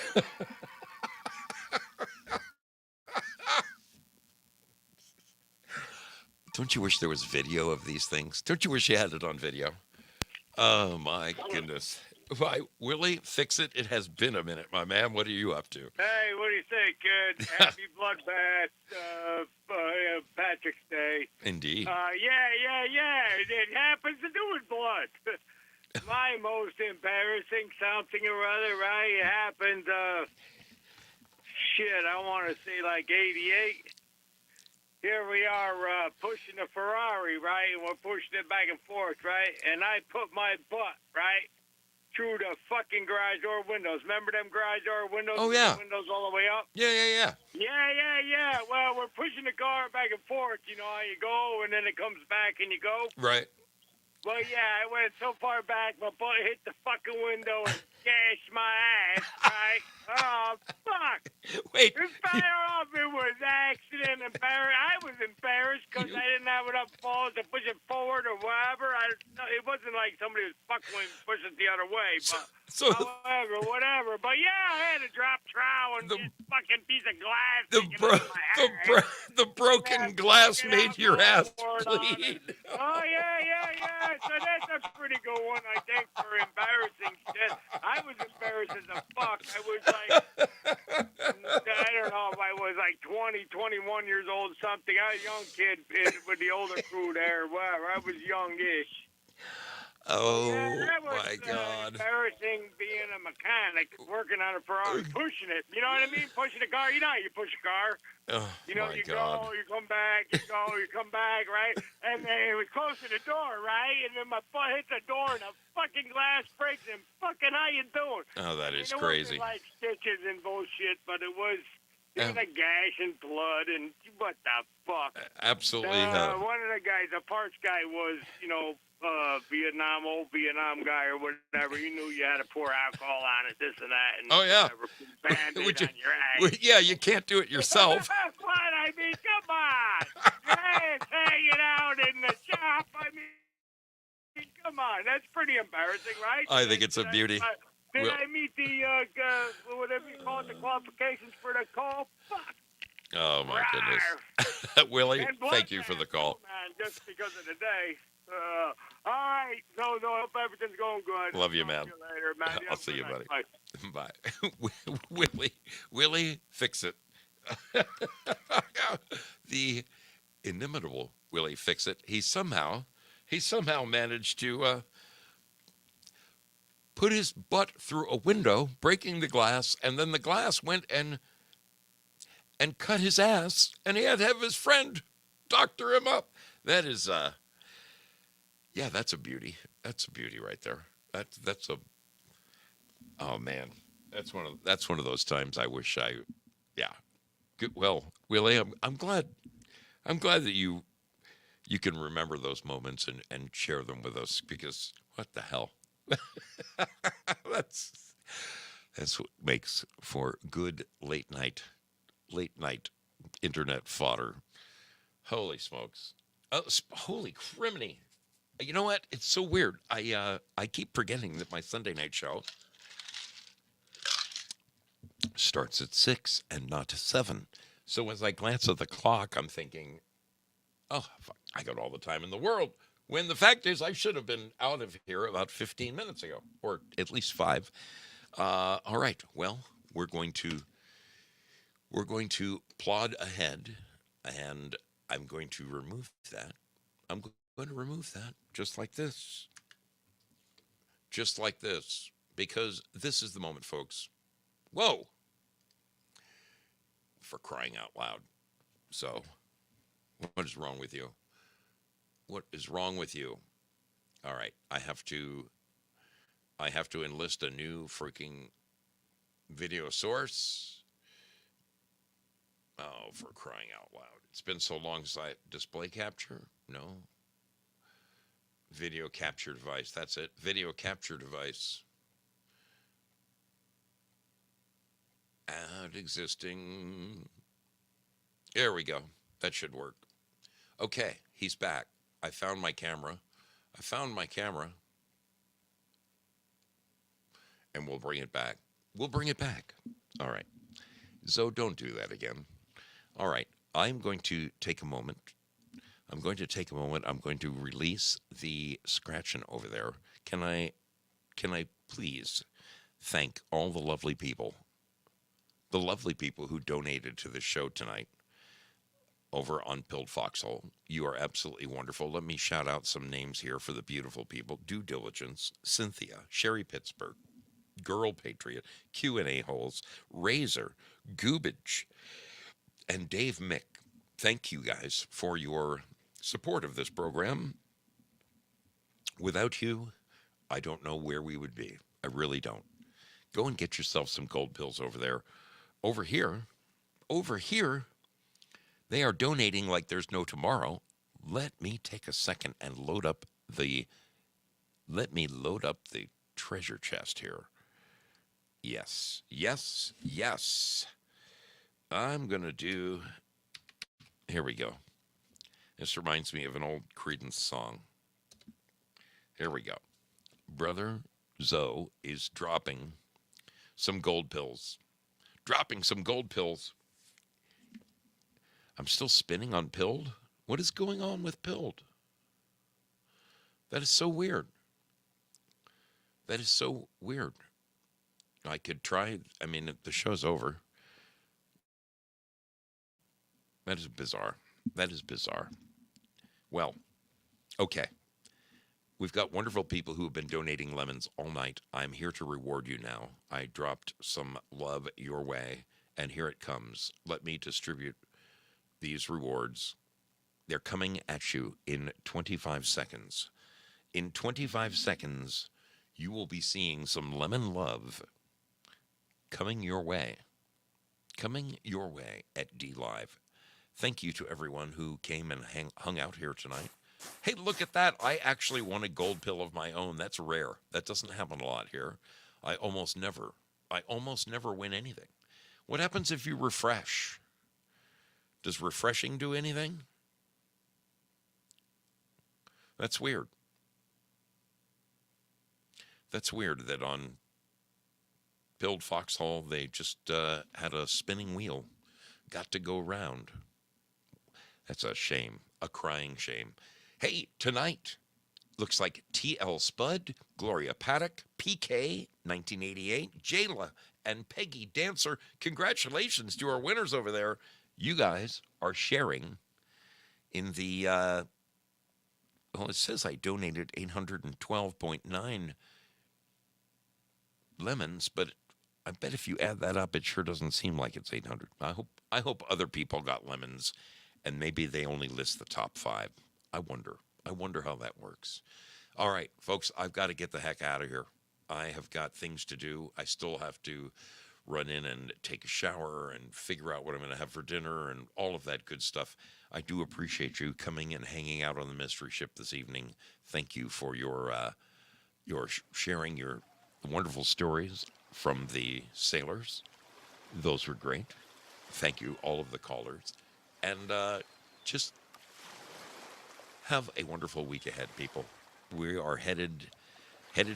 Don't you wish there was video of these things? Don't you wish you had it on video? Oh, my goodness. Why, Willie, fix it. It has been a minute, my man. What are you up to? Hey, what do you think, kid? Happy Bloodbath, Patrick's Day. Indeed. Yeah. It happens to do with blood. My most embarrassing something or other, right? It happened, I want to say like 88. Here we are pushing a Ferrari, right? And we're pushing it back and forth, right? And I put my butt, right, through the fucking garage door windows. Remember them garage door windows? Oh, yeah. Windows all the way up? Yeah. Yeah. Well, we're pushing the car back and forth. You know how you go, and then it comes back and you go? Right. Well, yeah, I went so far back, my butt hit the fucking window and gashed my ass, right? Oh, fuck. Wait. It's better off it was accident embarrassed. I was embarrassed because I didn't have enough balls to push it forward or whatever. It wasn't like somebody was fucking with me to push it the other way, but whatever. But yeah, I had to drop trowel and this fucking piece of glass. The broken glass made your ass bleed. Oh, yeah. So that's a pretty good one, I think, for embarrassing shit. I was embarrassed as a fuck. I was like, I don't know if I was like 20, 21 years old, something. I was a young kid with the older crew there, whatever. I was youngish. Oh, that was, my God. Embarrassing being a mechanic, working on a Ferrari, pushing it. You know what I mean? Pushing a car. You know how you push a car. Oh, You know, my you God. go, you come back, you go, you come back, right? And then it was close to the door, right? And then my butt hit the door and the fucking glass breaks and fucking how you doing? Oh, that is It crazy. wasn't like stitches and bullshit, but it was a gash and blood and what the fuck? Absolutely. One of the guys, the parts guy was, old Vietnam guy or whatever. You knew you had to pour alcohol on it, this and that. And Oh, yeah. Band-Aid on your ass. Yeah, you can't do it yourself. What? I mean, come on. Your ass hanging out in the shop. I mean, come on. That's pretty embarrassing, right? I think it's a beauty. Did I meet the, whatever you call it, the qualifications for the call? Fuck. Oh, my goodness. Willie, thank you for the call. Man, just because of the day. All right. So, hope everything's going good. Love you, man. See you later, man. I'll see you, buddy. Bye. Willie, fix it. The inimitable Willie Fix It. He somehow managed to put his butt through a window, breaking the glass, and then the glass went and cut his ass, and he had to have his friend doctor him up. That is, that's a beauty. That's a beauty right there. Oh man, that's one of those times I wish Good. Well, Willie, I'm glad that you can remember those moments and share them with us, because what the hell? That's what makes for good late night internet fodder. Holy smokes. Oh, holy criminy. You know what? It's so weird. I keep forgetting that my Sunday night show starts at 6 and not 7. So as I glance at the clock, I'm thinking, oh, fuck, I got all the time in the world. When the fact is, I should have been out of here about 15 minutes ago, or at least 5. All right. Well, we're going to plod ahead, and I'm going to remove that. I'm going to remove that just like this, because this is the moment, folks. Whoa! For crying out loud. So, what is wrong with you? What is wrong with you? All right, I have to enlist a new freaking video source. Oh, for crying out loud. It's been so long since I display capture? No. Video capture device. That's it. Video capture device. Add existing. There we go. That should work. Okay, he's back. I found my camera. And we'll bring it back. All right. So don't do that again. All right. I'm going to take a moment. I'm going to release the scratching over there. Can I please thank all the lovely people who donated to the show tonight over on Pilled Foxhole. You are absolutely wonderful. Let me shout out some names here for the beautiful people. Due Diligence, Cynthia, Sherry Pittsburgh, Girl Patriot, Q&A Holes, Razor, Goobage, and Dave Mick. Thank you guys for your support of this program. Without you, I don't know where we would be. I really don't. Go and get yourself some gold pills over there. Over here, they are donating like there's no tomorrow. Let me take a second and load up the treasure chest here. Yes. I'm going to do, here we go. This reminds me of an old Creedence song. Here we go. Brother Zoe is dropping some gold pills. I'm still spinning on Pilled. What is going on with Pilled? That is so weird. I could try, the show's over. That is bizarre. Well, okay. We've got wonderful people who have been donating lemons all night. I'm here to reward you now. I dropped some love your way, and here it comes. Let me distribute these rewards. They're coming at you in 25 seconds. In 25 seconds, you will be seeing some lemon love coming your way at D Live. Thank you to everyone who came and hung out here tonight. Hey, look at that. I actually won a gold pill of my own. That's rare. That doesn't happen a lot here. I almost never win anything. What happens if you refresh? Does refreshing do anything? That's weird. That's weird that on Pilled Foxhole, they just had a spinning wheel. Got to go round. That's a shame. A crying shame. Hey, tonight, looks like T.L. Spud, Gloria Paddock, PK, 1988, Jayla, and Peggy Dancer. Congratulations to our winners over there. You guys are sharing in the, it says I donated 812.9 lemons, but I bet if you add that up, it sure doesn't seem like it's 800. I hope other people got lemons, and maybe they only list the top 5. I wonder how that works. All right, folks, I've got to get the heck out of here. I have got things to do. I still have to run in and take a shower and figure out what I'm going to have for dinner and all of that good stuff. I do appreciate you coming and hanging out on the mystery ship this evening. Thank you for your sharing your wonderful stories from the sailors. Those were great. Thank you, all of the callers. And just have a wonderful week ahead, people. We are headed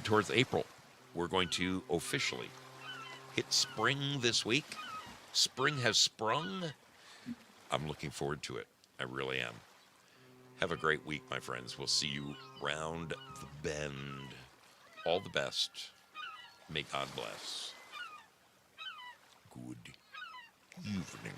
towards April. We're going to officially hit spring this week. Spring has sprung. I'm looking forward to it. I really am. Have a great week, my friends. We'll see you round the bend. All the best. May God bless. Good evening.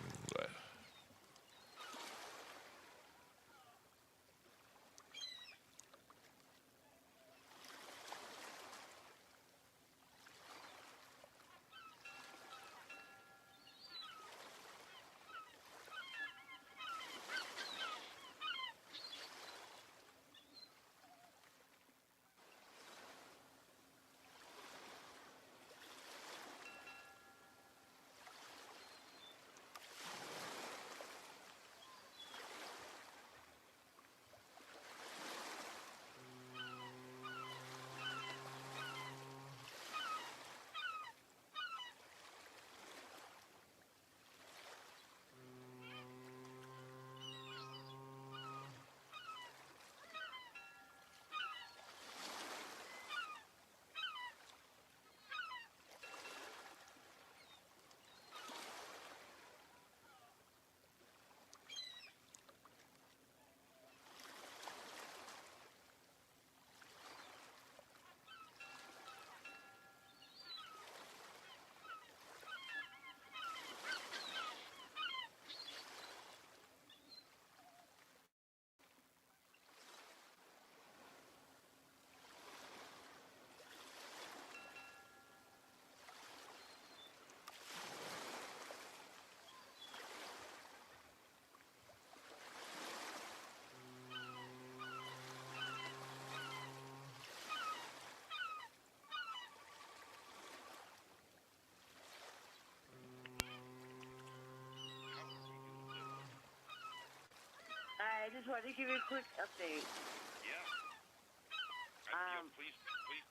I just wanted to give you a quick update. Yeah. Please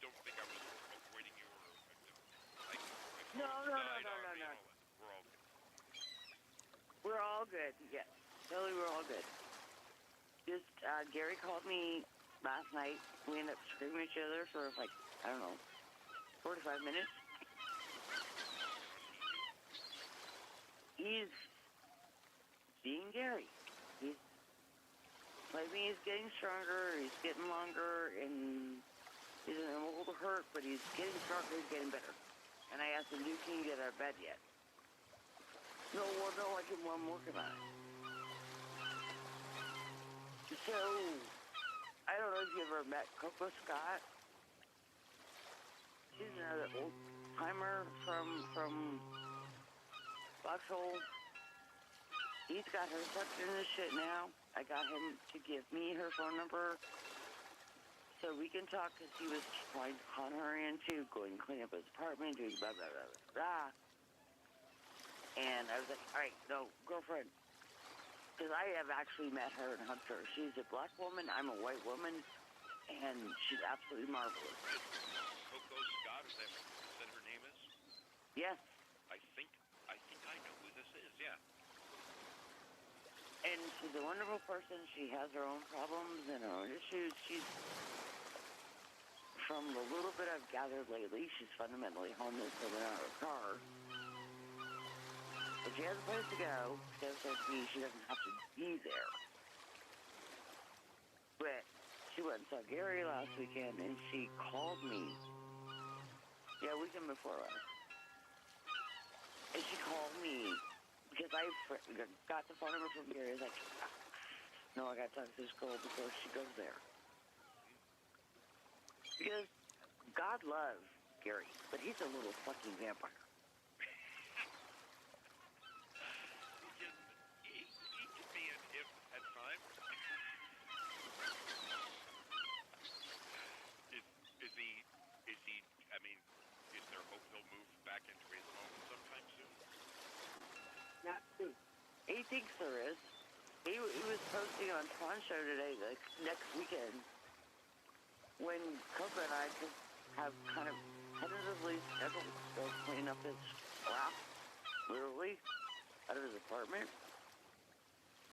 don't think I was avoiding you or No. We're all good. Yeah, totally, we're all good. Just Gary called me last night. We ended up screaming at each other for like, I don't know, 45 minutes. He's being Gary. Maybe he's getting stronger, he's getting longer, and he's in a little hurt, but he's getting stronger, he's getting better. And I asked him, can you get out of bed yet? No, I can, I'm working on it. So, I don't know if you ever met Coco Scott. She's another old timer from Foxhole. He's got her sucked in this shit now. I got him to give me her phone number so we can talk, because he was trying to con her into going and clean up his apartment, doing blah, blah, blah, blah, blah. And I was like, all right, no, girlfriend. Because I have actually met her and hugged her. She's a black woman, I'm a white woman, and she's absolutely marvelous. Coco Scott, is that her name is? Yes. I think I know who this is, yeah. And she's a wonderful person. She has her own problems and her own issues. From the little bit I've gathered lately, she's fundamentally homeless, living out of her car. But she has a place to go. She has a place to be. She doesn't have to be there. But she went and saw Gary last weekend, and she called me. Yeah, weekend before last. And she called me because I got the phone number from Gary. I was like, no, I got to talk to this girl before she goes there. Because God loves Gary, but he's a little fucking vampire. He can be an if at times. Is he, I mean, is there hope he'll move back into his home sometime soon? Not soon. He thinks there is. He was posting on Tron Show today, like next weekend, when Coco and I just have kind of tentatively scheduled to go clean up his crap, literally, out of his apartment.